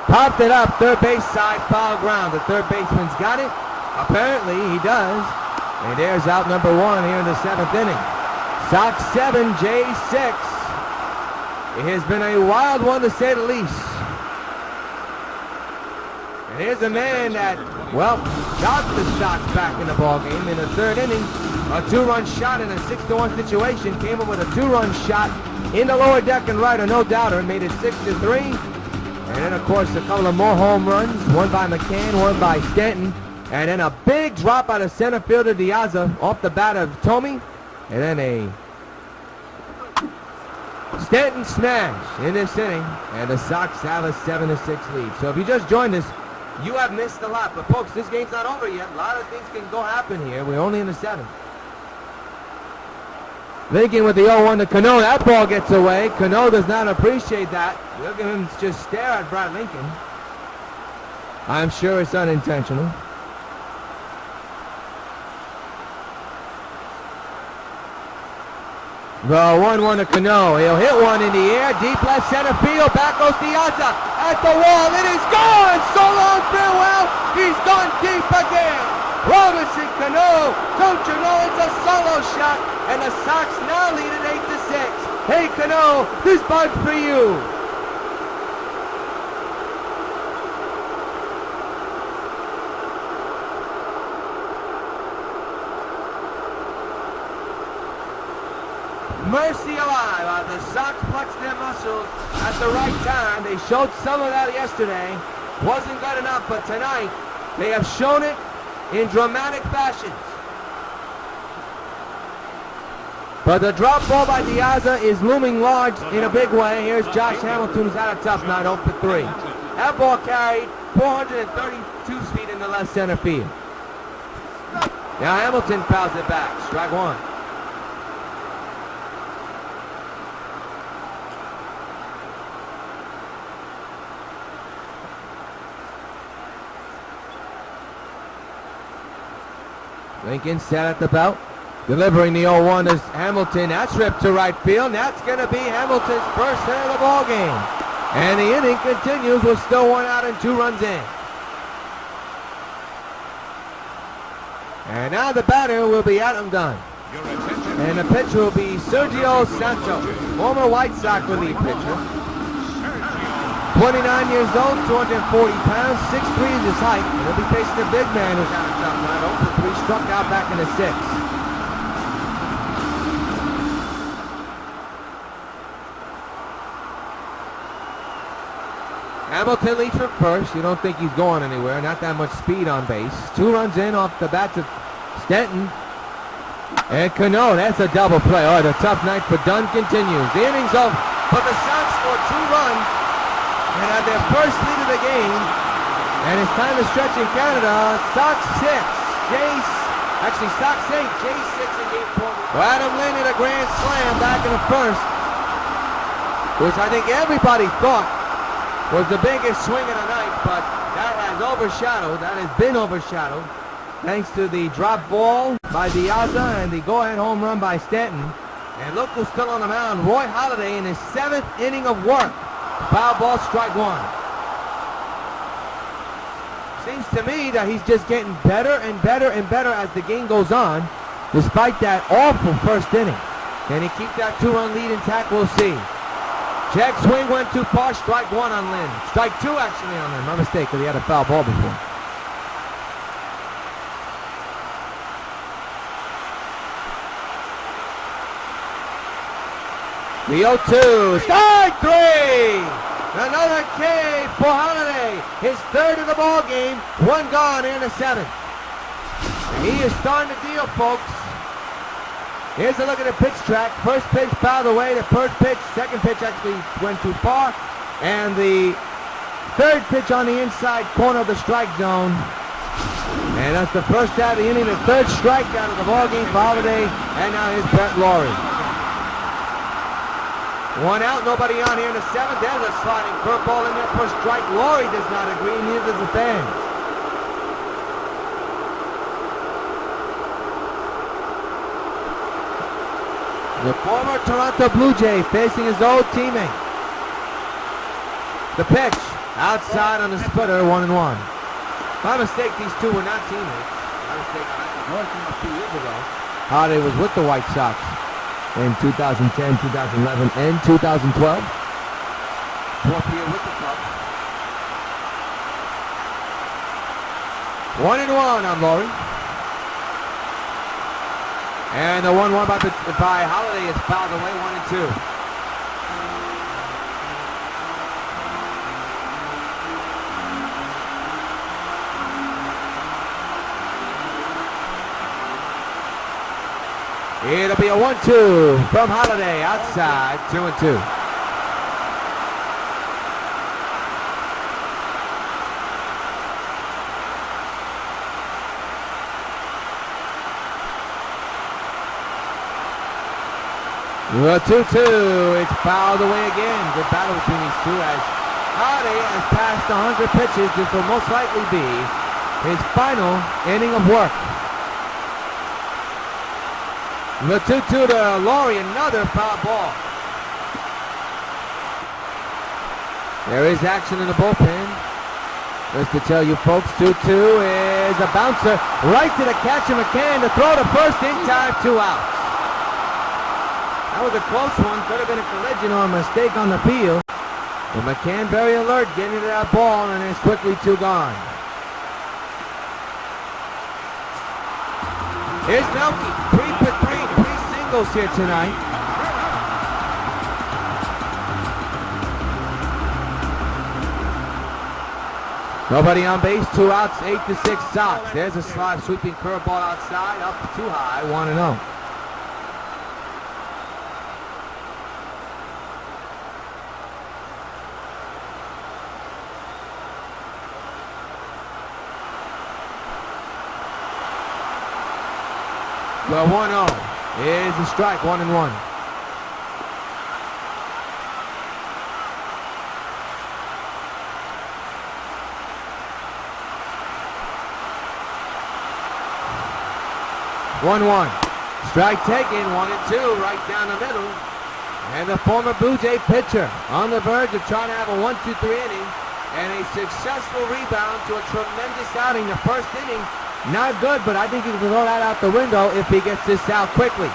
Popped it up, third base side, foul ground. The third baseman's got it. Apparently he does. And there's out number 1 here in the 7th inning. Sox 7, J 6. It has been a wild one to say the least. And here's a man that, well, got the Sox back in the ball game in the 3rd inning. A 2-run shot in a 6-1 situation. Came up with a 2-run shot in the lower deck and right, no doubter, and made it 6-3. And then, of course, a couple of more home runs. One by McCann, one by Stanton. And then a big drop by the center fielder Diaza off the bat of Tomey. And then a Stanton smash in this inning. And the Sox have a 7-6 lead. So if you just joined us, you have missed a lot. But folks, this game's not over yet. A lot of things can go happen here. We're only in the 7th. Lincoln with the 0-1 to Cano. That ball gets away. Cano does not appreciate that. Look at him just stare at Brad Lincoln. I'm sure it's unintentional. The 1-1 to Cano. He'll hit one in the air. Deep left center field. Back goes Diaza at the wall. It is gone. So long, farewell. He's gone deep again. Robinson Cano. Don't you know it's a solo shot? And the Sox now lead at 8-6. Hey Cano, this bug's for you. Mercy alive, the Sox flexed their muscles at the right time. They showed some of that yesterday. Wasn't good enough, but tonight they have shown it in dramatic fashion. But the drop ball by Diaza is looming large in a big way. Here's Josh Hamilton, who's had a tough night, 0-3. That ball carried 432 feet in the left center field. Now Hamilton fouls it back, strike 1. Lincoln set at the belt, delivering the 0-1 to Hamilton. That's ripped to right field. That's going to be Hamilton's first hit of the ball game. And the inning continues with still 1 out and 2 runs in. And now the batter will be Adam Dunn. And the pitcher will be Sergio Santos, former White Sox relief pitcher. 29 years old, 240 pounds, 6'3" is his height. And he'll be facing a big man who's had a tough night, 0-3, struck out back in the 6th. Hamilton leads from first. You don't think he's going anywhere. Not that much speed on base. 2 runs in off the bats of Stanton. And Cano, that's a double play. Oh, the tough night for Dunn continues. The inning's over, but the Sox score 2 runs and have their first lead of the game. And it's time to stretch in Canada. Sox 6, Sox 8, J6 in game 4. Well, Adam Lynn hit a grand slam back in the first, which I think everybody thought was the biggest swing of the night, but that has been overshadowed, thanks to the drop ball by Diaza and the go-ahead home run by Stanton. And look who's still on the mound, Roy Halladay in his 7th inning of work. Foul ball, strike 1. Seems to me that he's just getting better and better and better as the game goes on, despite that awful first inning. Can he keep that 2-run lead intact? We'll see. Check swing went too far, strike 1 on Lynn. Strike 2 actually on Lynn, my mistake, because he had a foul ball before. The 0-2, strike 3! Another K for Halladay, his 3rd of the ball game, 1 gone in the 7th. And he is starting to deal, folks. Here's a look at the pitch track. First pitch fouled away, the first pitch, second pitch actually went too far, and the 3rd pitch on the inside corner of the strike zone. And that's the first out of the inning, the 3rd strikeout of the ball game for Halladay, and now here's Brett Laurie. 1 out, nobody on here in the 7th. There's a sliding curveball in there for a strike. Laurie does not agree, neither does the fans. The former Toronto Blue Jay facing his old teammate. The pitch, outside on the splitter, 1-1. My mistake, these two were not teammates. My mistake, I north from a few years ago. Holiday was with the White Sox in 2010, 2011, and 2012. Fourth year with the club. 1-1 on Laurie. And the 1-1 by Holiday is fouled away, 1-2. It'll be a 1-2 from Holiday outside, 2-2. The 2-2, it's fouled away again. Good battle between these two as Holiday has passed 100 pitches. This will most likely be his final inning of work. The 2-2 to Laurie, another foul ball. There is action in the bullpen. Just to tell you folks, 2-2 is a bouncer right to the catcher McCann to throw to first in time, 2 outs. That was a close one. Could have been a collision or a mistake on the field. But McCann very alert, getting to that ball, and it's quickly 2 gone. Here's Melky, 3 for 3, 3 singles here tonight. Nobody on base, 2 outs, 8-6 Sox. There's a slide sweeping curveball outside, up too high, 1-0. The 1-0 is a strike, 1-1. Strike taken, 1-2, right down the middle. And the former Blue Jay pitcher on the verge of trying to have a 1-2-3 inning and a successful rebound to a tremendous outing the first inning. Not good, but I think he can throw that out the window if he gets this out quickly.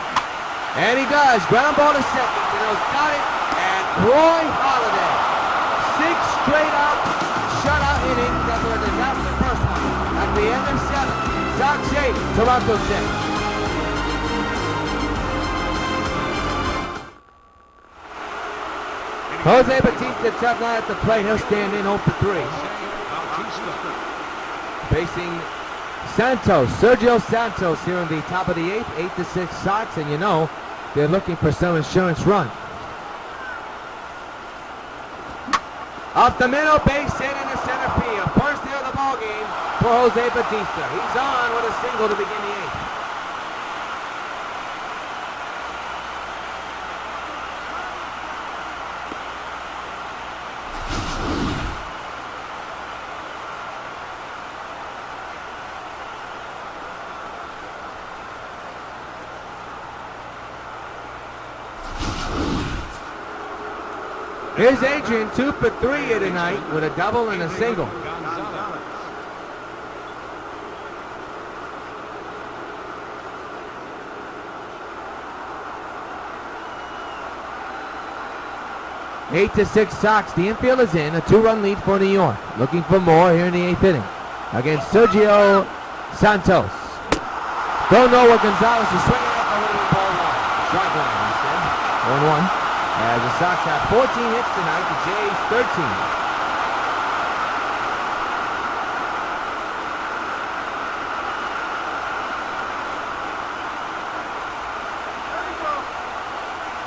And he does. Ground ball to second. He's got it. And Roy Halladay. 6 straight out shutout innings after a disaster first one. At the end of 7. Sox 8, Toronto 6. Jose Bautista tough night at the plate. He'll stand in 0 for 3. Facing Santos, Sergio Santos here in the top of the 8th, 8-6 Sox, and you know they're looking for some insurance run. Up the middle, base hit into center field. First hit of the ball game for Jose Bautista. He's on with a single to begin the 8th. Here's Adrian, 2 for 3 here tonight with a double and a single. Eight to 6 Sox. The infield is in. A 2-run lead for New York. Looking for more here in the 8th inning against Sergio Santos. Don't know what Gonzalez is swinging at the leading ball one. Strike one, he said. 1-1. As the Sox have 14 hits tonight, the Jays 13.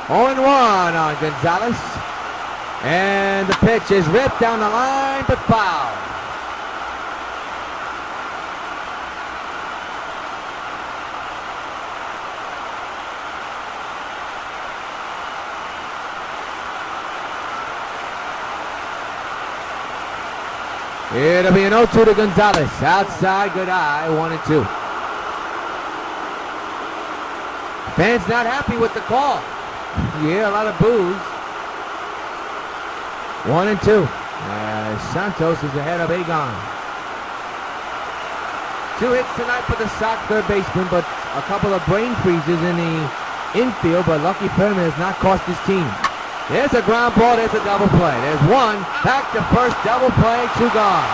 Oh, 1 on Gonzalez. And the pitch is ripped down the line, but foul. It'll be an 0-2 to Gonzalez. Outside, good eye, 1-2. Fans not happy with the call. You hear a lot of boos. 1-2. Santos is ahead of Agon. 2 hits tonight for the Sox third baseman, but a couple of brain freezes in the infield, but Lucky Pyramid has not cost his team. There's a ground ball, there's a double play. There's one, back to first, double play, 2 gone.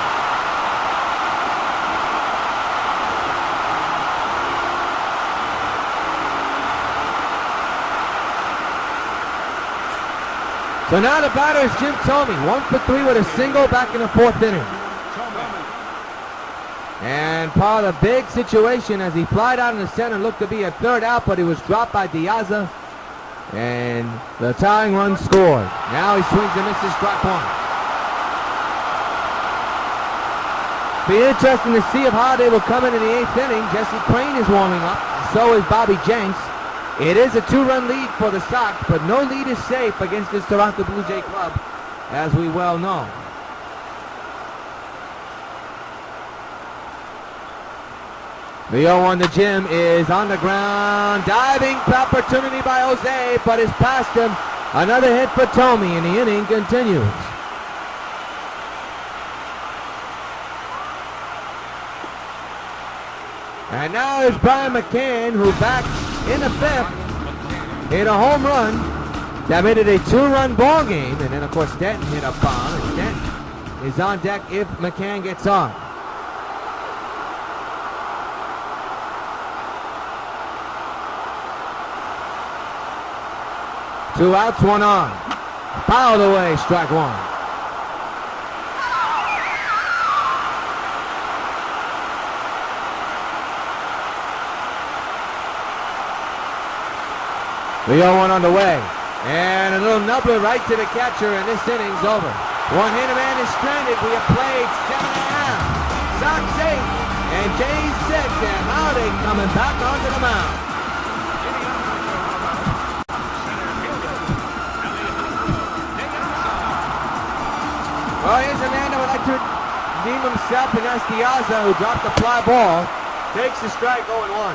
So now the batter is Jim Thome, 1 for 3 with a single back in the 4th inning. And part of the big situation as he flied out in the center, looked to be a third out, but he was dropped by Diaza. And the tying run scored. Now he swings and misses, strike 1. Be interesting to see if Holiday will come in the 8th inning. Jesse Crane is warming up. So is Bobby Jenks. It is a 2-run lead for the Sox, but no lead is safe against this Toronto Blue Jay club, as we well know. The 0-1 to Jim is on the ground. Diving opportunity by Jose, but is past him. Another hit for Thome, and the inning continues. And now is Brian McCann, who back in the 5th hit a home run that made it a 2-run ball game. And then, of course, Stanton hit a bomb, and Stanton is on deck if McCann gets on. Two outs, 1 on. Fouled away, strike 1. The 0-1 on the way. And a little nubbler right to the catcher, and this inning's over. One-hitter man is stranded. We have played 7.5. Sox 8 and Jays 6, and Holiday coming back onto the mound. Well, here's a man that would like to redeem himself, and that's Diaza, who dropped the fly ball. Takes the strike, 0-1.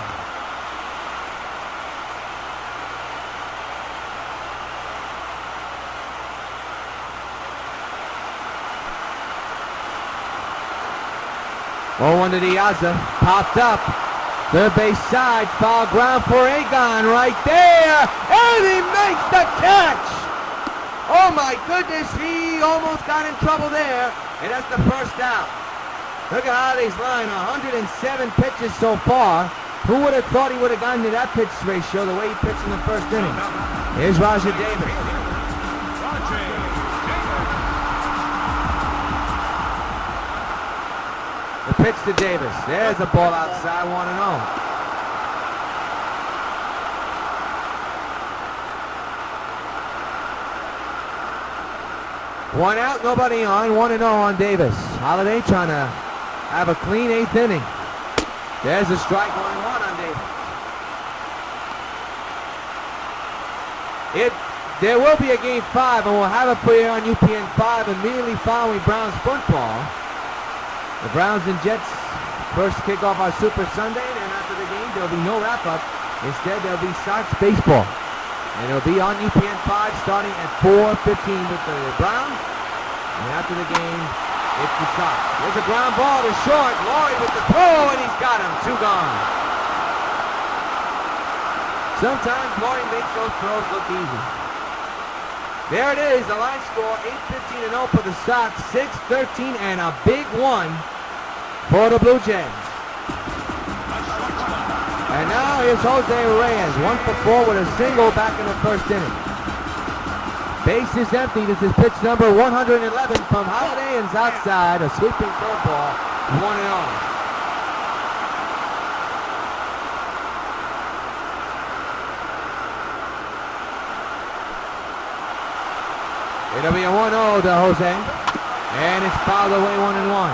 One to Diaza, popped up, third base side, foul ground for Agon right there, and he makes the catch! Oh my goodness, he almost got in trouble there, and that's the first out. Look at Holiday's line, 107 pitches so far. Who would have thought he would have gotten to that pitch ratio the way he pitched in the first inning? Here's Roger Davis. The pitch to Davis. There's a ball outside, 1-0. One out, nobody on, 1-0 on Davis. Holiday trying to have a clean 8th inning. There's a strike, 1-1 on Davis. There will be a game 5, and we'll have it for you on UPN 5 immediately following Browns football. The Browns and Jets first kick off our Super Sunday, and then after the game there'll be no wrap-up. Instead there'll be Sox baseball. And it'll be on UPN 5 starting at 4:15 with the Browns. And after the game, it's the Sox. There's a ground ball to short. Laurie with the throw, and he's got him. 2 gone. Sometimes Laurie makes those throws look easy. There it is, the line score, 8-15-0 for the Sox, 6-13, and a big 1 for the Blue Jays. And now here's Jose Rios, 1 for 4 with a single back in the first inning. Base is empty. This is pitch number 111 from Holiday, and it's outside. A sweeping curveball, 1-0. It'll be a 1-0 to Jose, and it's fouled away 1-1.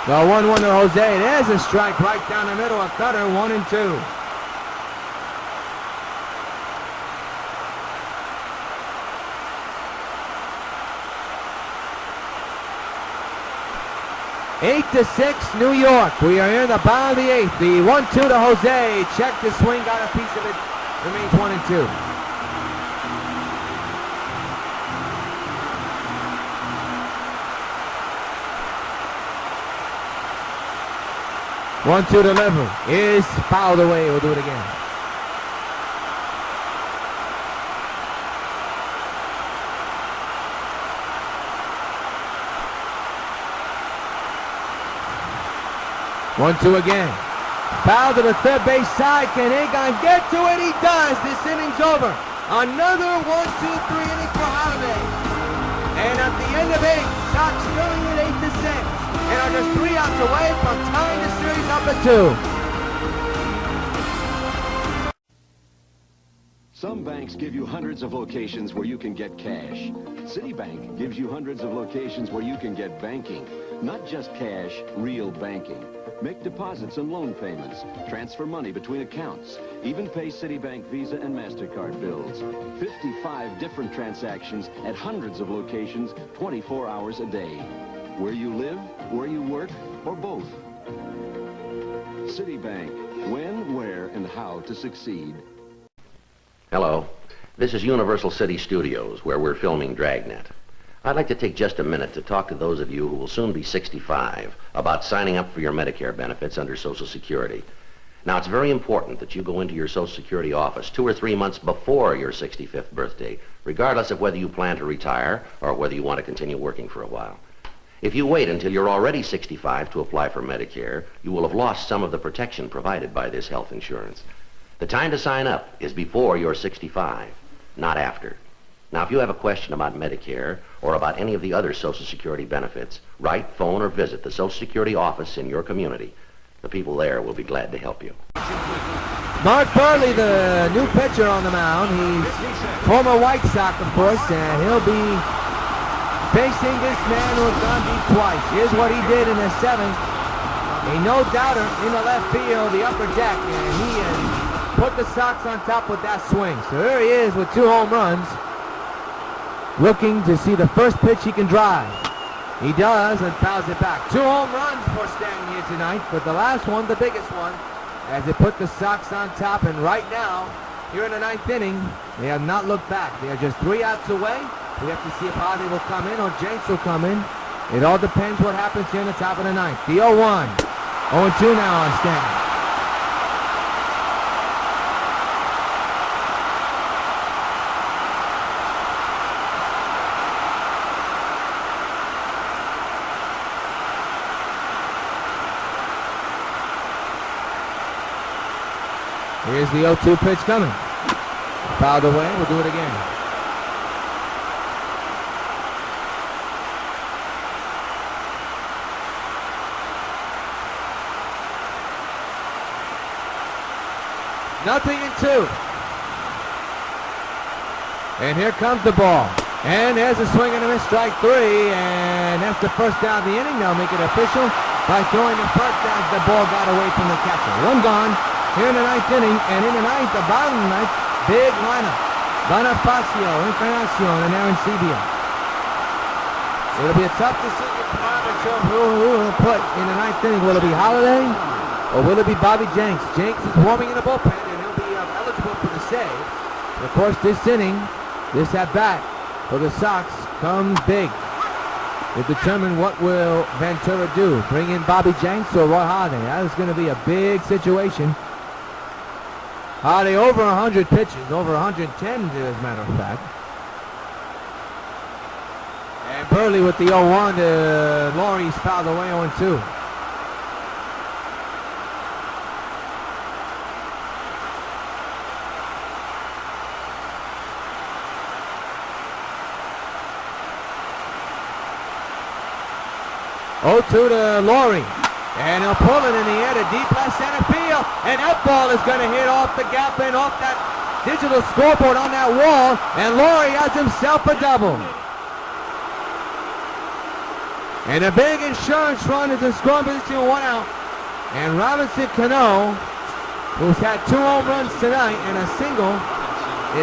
The 1-1 to Jose. There's a strike right down the middle. A cutter, 1-2. 8-6, New York. We are in the bottom of the 8th. The 1-2 to Jose. Check the swing, got a piece of it. Remains 1-2. One-two delivery is fouled away. We'll do it again. One-two again. Foul to the third base side. Can Agon get to it? He does. This inning's over. Another 1-2-3 inning for Holiday. And at the end of 8, Sox filling it 8-6. And are just 3 outs away from tying the series up at 2. Some banks give you hundreds of locations where you can get cash. Citibank gives you hundreds of locations where you can get banking. Not just cash, real banking. Make deposits and loan payments, transfer money between accounts, even pay Citibank Visa and MasterCard bills. 55 different transactions at hundreds of locations, 24 hours a day. Where you live, where you work, or both. Citibank. When, where, and how to succeed. Hello. This is Universal City Studios, where we're filming Dragnet. I'd like to take just a minute to talk to those of you who will soon be 65 about signing up for your Medicare benefits under Social Security. Now, it's very important that you go into your Social Security office 2 or 3 months before your 65th birthday, regardless of whether you plan to retire or whether you want to continue working for a while. If you wait until you're already 65 to apply for Medicare, you will have lost some of the protection provided by this health insurance. The time to sign up is before you're 65, not after. Now, if you have a question about Medicare or about any of the other Social Security benefits, write, phone, or visit the Social Security office in your community. The people there will be glad to help you. Mark Burley, the new pitcher on the mound. He's former White Sox, of course, and he'll be facing this man who has gone deep twice. Here's what he did in the 7th. A no-doubter in the left field, the upper deck, and he has put the Sox on top with that swing. So here he is with 2 home runs, looking to see the first pitch he can drive. He does and fouls it back. 2 home runs for Stanton here tonight, but the last one, the biggest one, as it put the Sox on top. And right now, here in the 9th inning, they have not looked back. They are just 3 outs away. We have to see if Hardy will come in or Jenks will come in. It all depends what happens here in the top of the 9th. The 0-1. 0-2 now on Stanton. Here's the 0-2 pitch coming. Fouled away. We'll do it again. Nothing in 2. And here comes the ball. And there's a swing and a miss, strike 3. And that's the first down of the inning. They'll make it official by throwing the first down as the ball got away from the catcher. 1 gone here in the 9th inning. And in the 9th, the bottom of the 9th, big lineup. Bonifacio, Encarnacion, and Arancibia. It'll be a tough decision for who will put in the 9th inning. Will it be Holiday or will it be Bobby Jenks? Jenks is warming in the bullpen. For the save. Of course, this inning, this at-bat for the Sox comes big. To determine what will Ventura do. Bring in Bobby Jenks or Roy Halladay. That is going to be a big situation. Halladay over 100 pitches, over 110 as a matter of fact. And Burley with the 0-1 to Laurie's fouled away 0-2. To Laurie, and he'll pull it in the air to deep left center field, and that ball is going to hit off the gap and off that digital scoreboard on that wall, and Laurie has himself a double. And a big insurance run is in scoring position with 1 out, and Robinson Cano, who's had 2 home runs tonight and a single,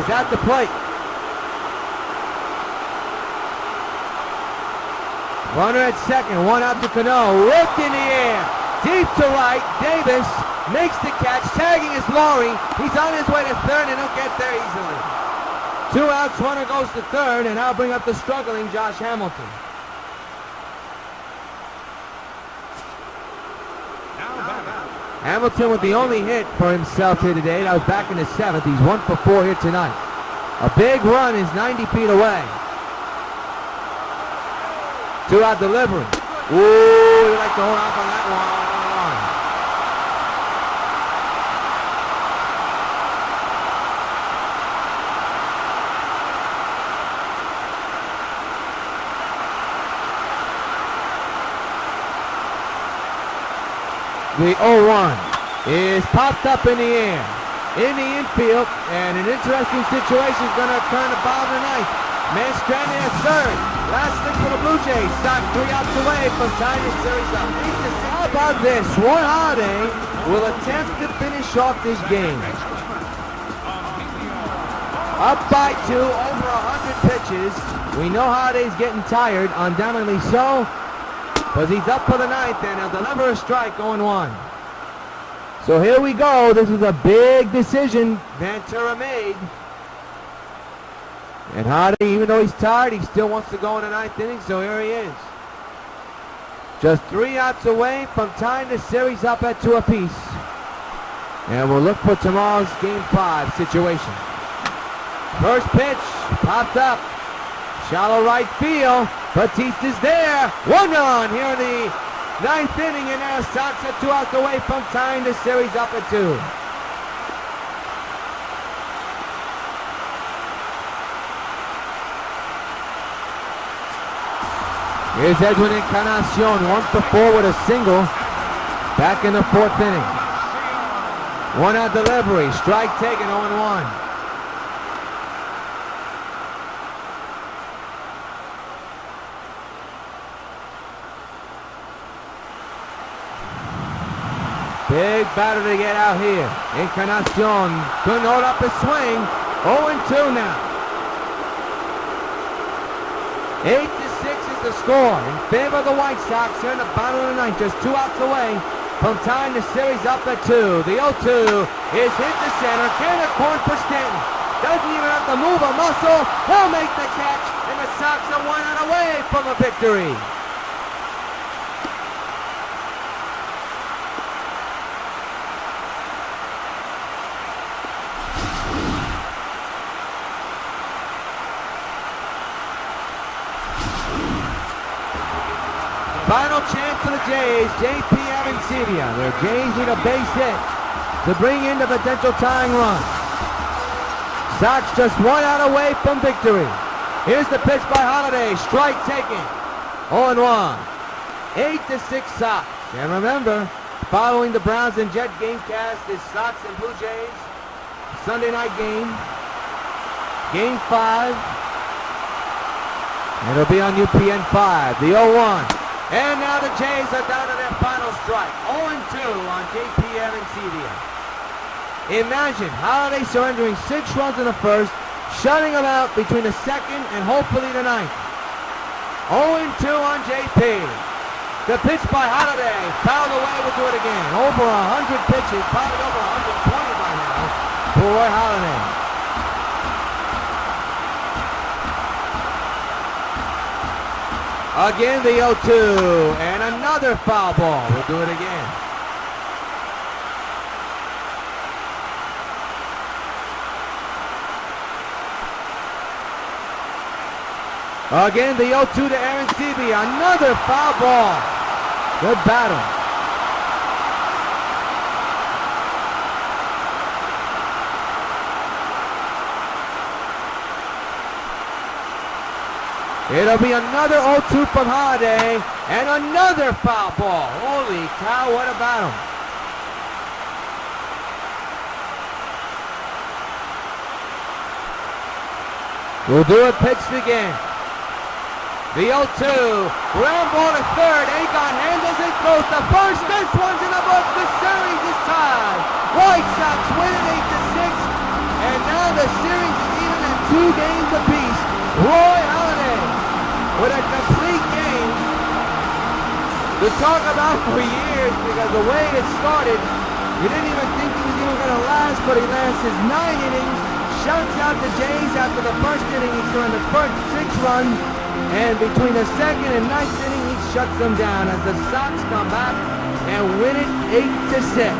is at the plate. Runner at second, one out to Cano, ripped in the air, deep to right. Davis makes the catch, tagging is Laurie. He's on his way to third and he'll get there easily. 2 outs, runner goes to third, and I'll bring up the struggling Josh Hamilton. Hamilton with the only hit for himself here today. That was back in the 7th. He's 1 for 4 here tonight. A big run is 90 feet away. 2-out delivery. Ooh, you like to hold off on that one. The 0-1 is popped up in the air, in the infield, and an interesting situation is going to occur in the bottom of the ninth. Man stranded at third. Last thing for the Blue Jays. Sox 3 outs away from tying this series up. How about this? Ron Holiday will attempt to finish off this game. Up by 2, over 100 pitches. We know Holiday's getting tired, undoubtedly so. Because he's up for the ninth, and he'll deliver a strike, 0-1. So here we go. This is a big decision Ventura made. And Holiday, even though he's tired, he still wants to go in the ninth inning, so here he is. Just 3 outs away from tying the series up at 2 apiece. And we'll look for tomorrow's Game 5 situation. First pitch, popped up. Shallow right field. Batista's there. 1 run here in the 9th inning, and now Sox are 2 outs away from tying the series up at 2. Here's Edwin Encarnacion, 1 for 4 with a single. Back in the 4th inning. 1-out delivery, strike taken, 0-1. Big batter to get out here. Encarnacion couldn't hold up his swing. 0-2 now. 8-6 is the score in favor of the White Sox here in the bottom of the ninth. Just 2 outs away from tying the series up at 2. The 0-2 is hit to center. Can of corn for Stanton. Doesn't even have to move a muscle. He'll make the catch, and the Sox are 1 out away from a victory. Final chance for the Jays, J.P. Avancini. The Jays need a base hit to bring in the potential tying run. Sox just 1 out away from victory. Here's the pitch by Holiday, strike taken. 0-1. 8-6 Sox. And remember, following the Browns and Jet game cast is Sox and Blue Jays Sunday night game. Game 5. And it'll be on UPN 5. The 0-1. And now the Jays are down to their final strike. 0-2 on J.P. Avancini. Imagine Holiday surrendering 6 runs in the first, shutting them out between the 2nd and hopefully the 9th. 0-2 on J.P. The pitch by Holiday, fouled away, will do it again. Over 100 pitches, probably over 120 by now for Roy Halladay. Again, the 0-2, and another foul ball. We'll do it again. Again, the 0-2 to Arancibia. Another foul ball. Good battle. It'll be another 0-2 from Holiday, and another foul ball. Holy cow, what a battle. We'll do it pitched again. The 0-2, ground ball to third. Agon handles it, goes to first. This one's in the book. The series is tied. White Sox win it 8-6, and now the series is even at 2 games apiece. Roy Halladay with a complete game to talk about for years, because the way it started, you didn't even think he was even going to last, but he lasts his 9 innings, shuts out the Jays after the first inning. He turned the first 6 runs, and between the second and 9th inning, he shuts them down as the Sox come back and win it 8-6.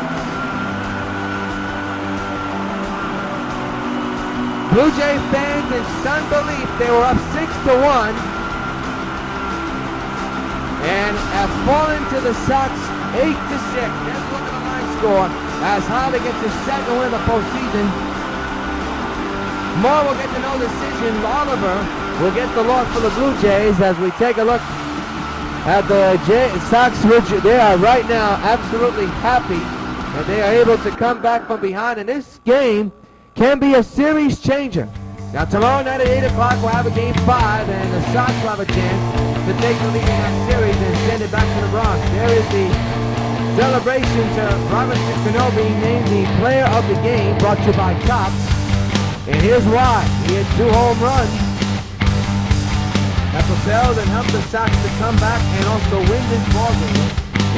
Blue Jay fans in stunned belief, they were up 6-1 and have fallen to the Sox 8-6. Let's look at the line score as Harley gets his second win of the postseason. Moore will get the no decision. Oliver will get the loss for the Blue Jays as we take a look at the Sox. They are right now absolutely happy that they are able to come back from behind, and this game can be a series changer. Now tomorrow night at 8 o'clock we'll have a game 5, and the Sox will have a chance to take the lead in that series and send it back to the Bronx. There is the celebration to Robinson Cano being named the player of the game, brought to you by Cops. And here's why. He had 2 home runs that propelled and helped the Sox to come back and also win this ballgame.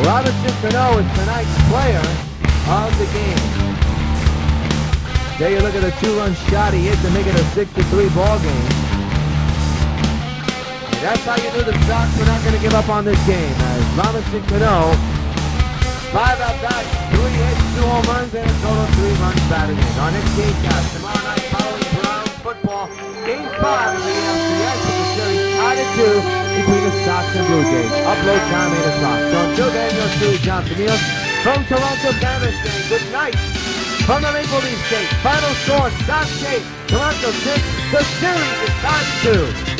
Robinson Cano is tonight's player of the game. There you look at the 2-run shot he hit to make it a 6-3 ball game. And that's how you knew the Sox were not going to give up on this game, as Robinson Cano, 5 at-bats, 3 hits, 2 home runs, and a total of 3 runs batted in. Our next game cast tomorrow night following Brown football, game 5 of the ALCS of the series tied at 2 between the Sox and Blue Jays. Upload time 8 o'clock. So until then, you'll see John Camille from Toronto, Canada, saying good night. From the Maple Leaf State, final score, Sox 8, Toronto 6, the series is tied 2.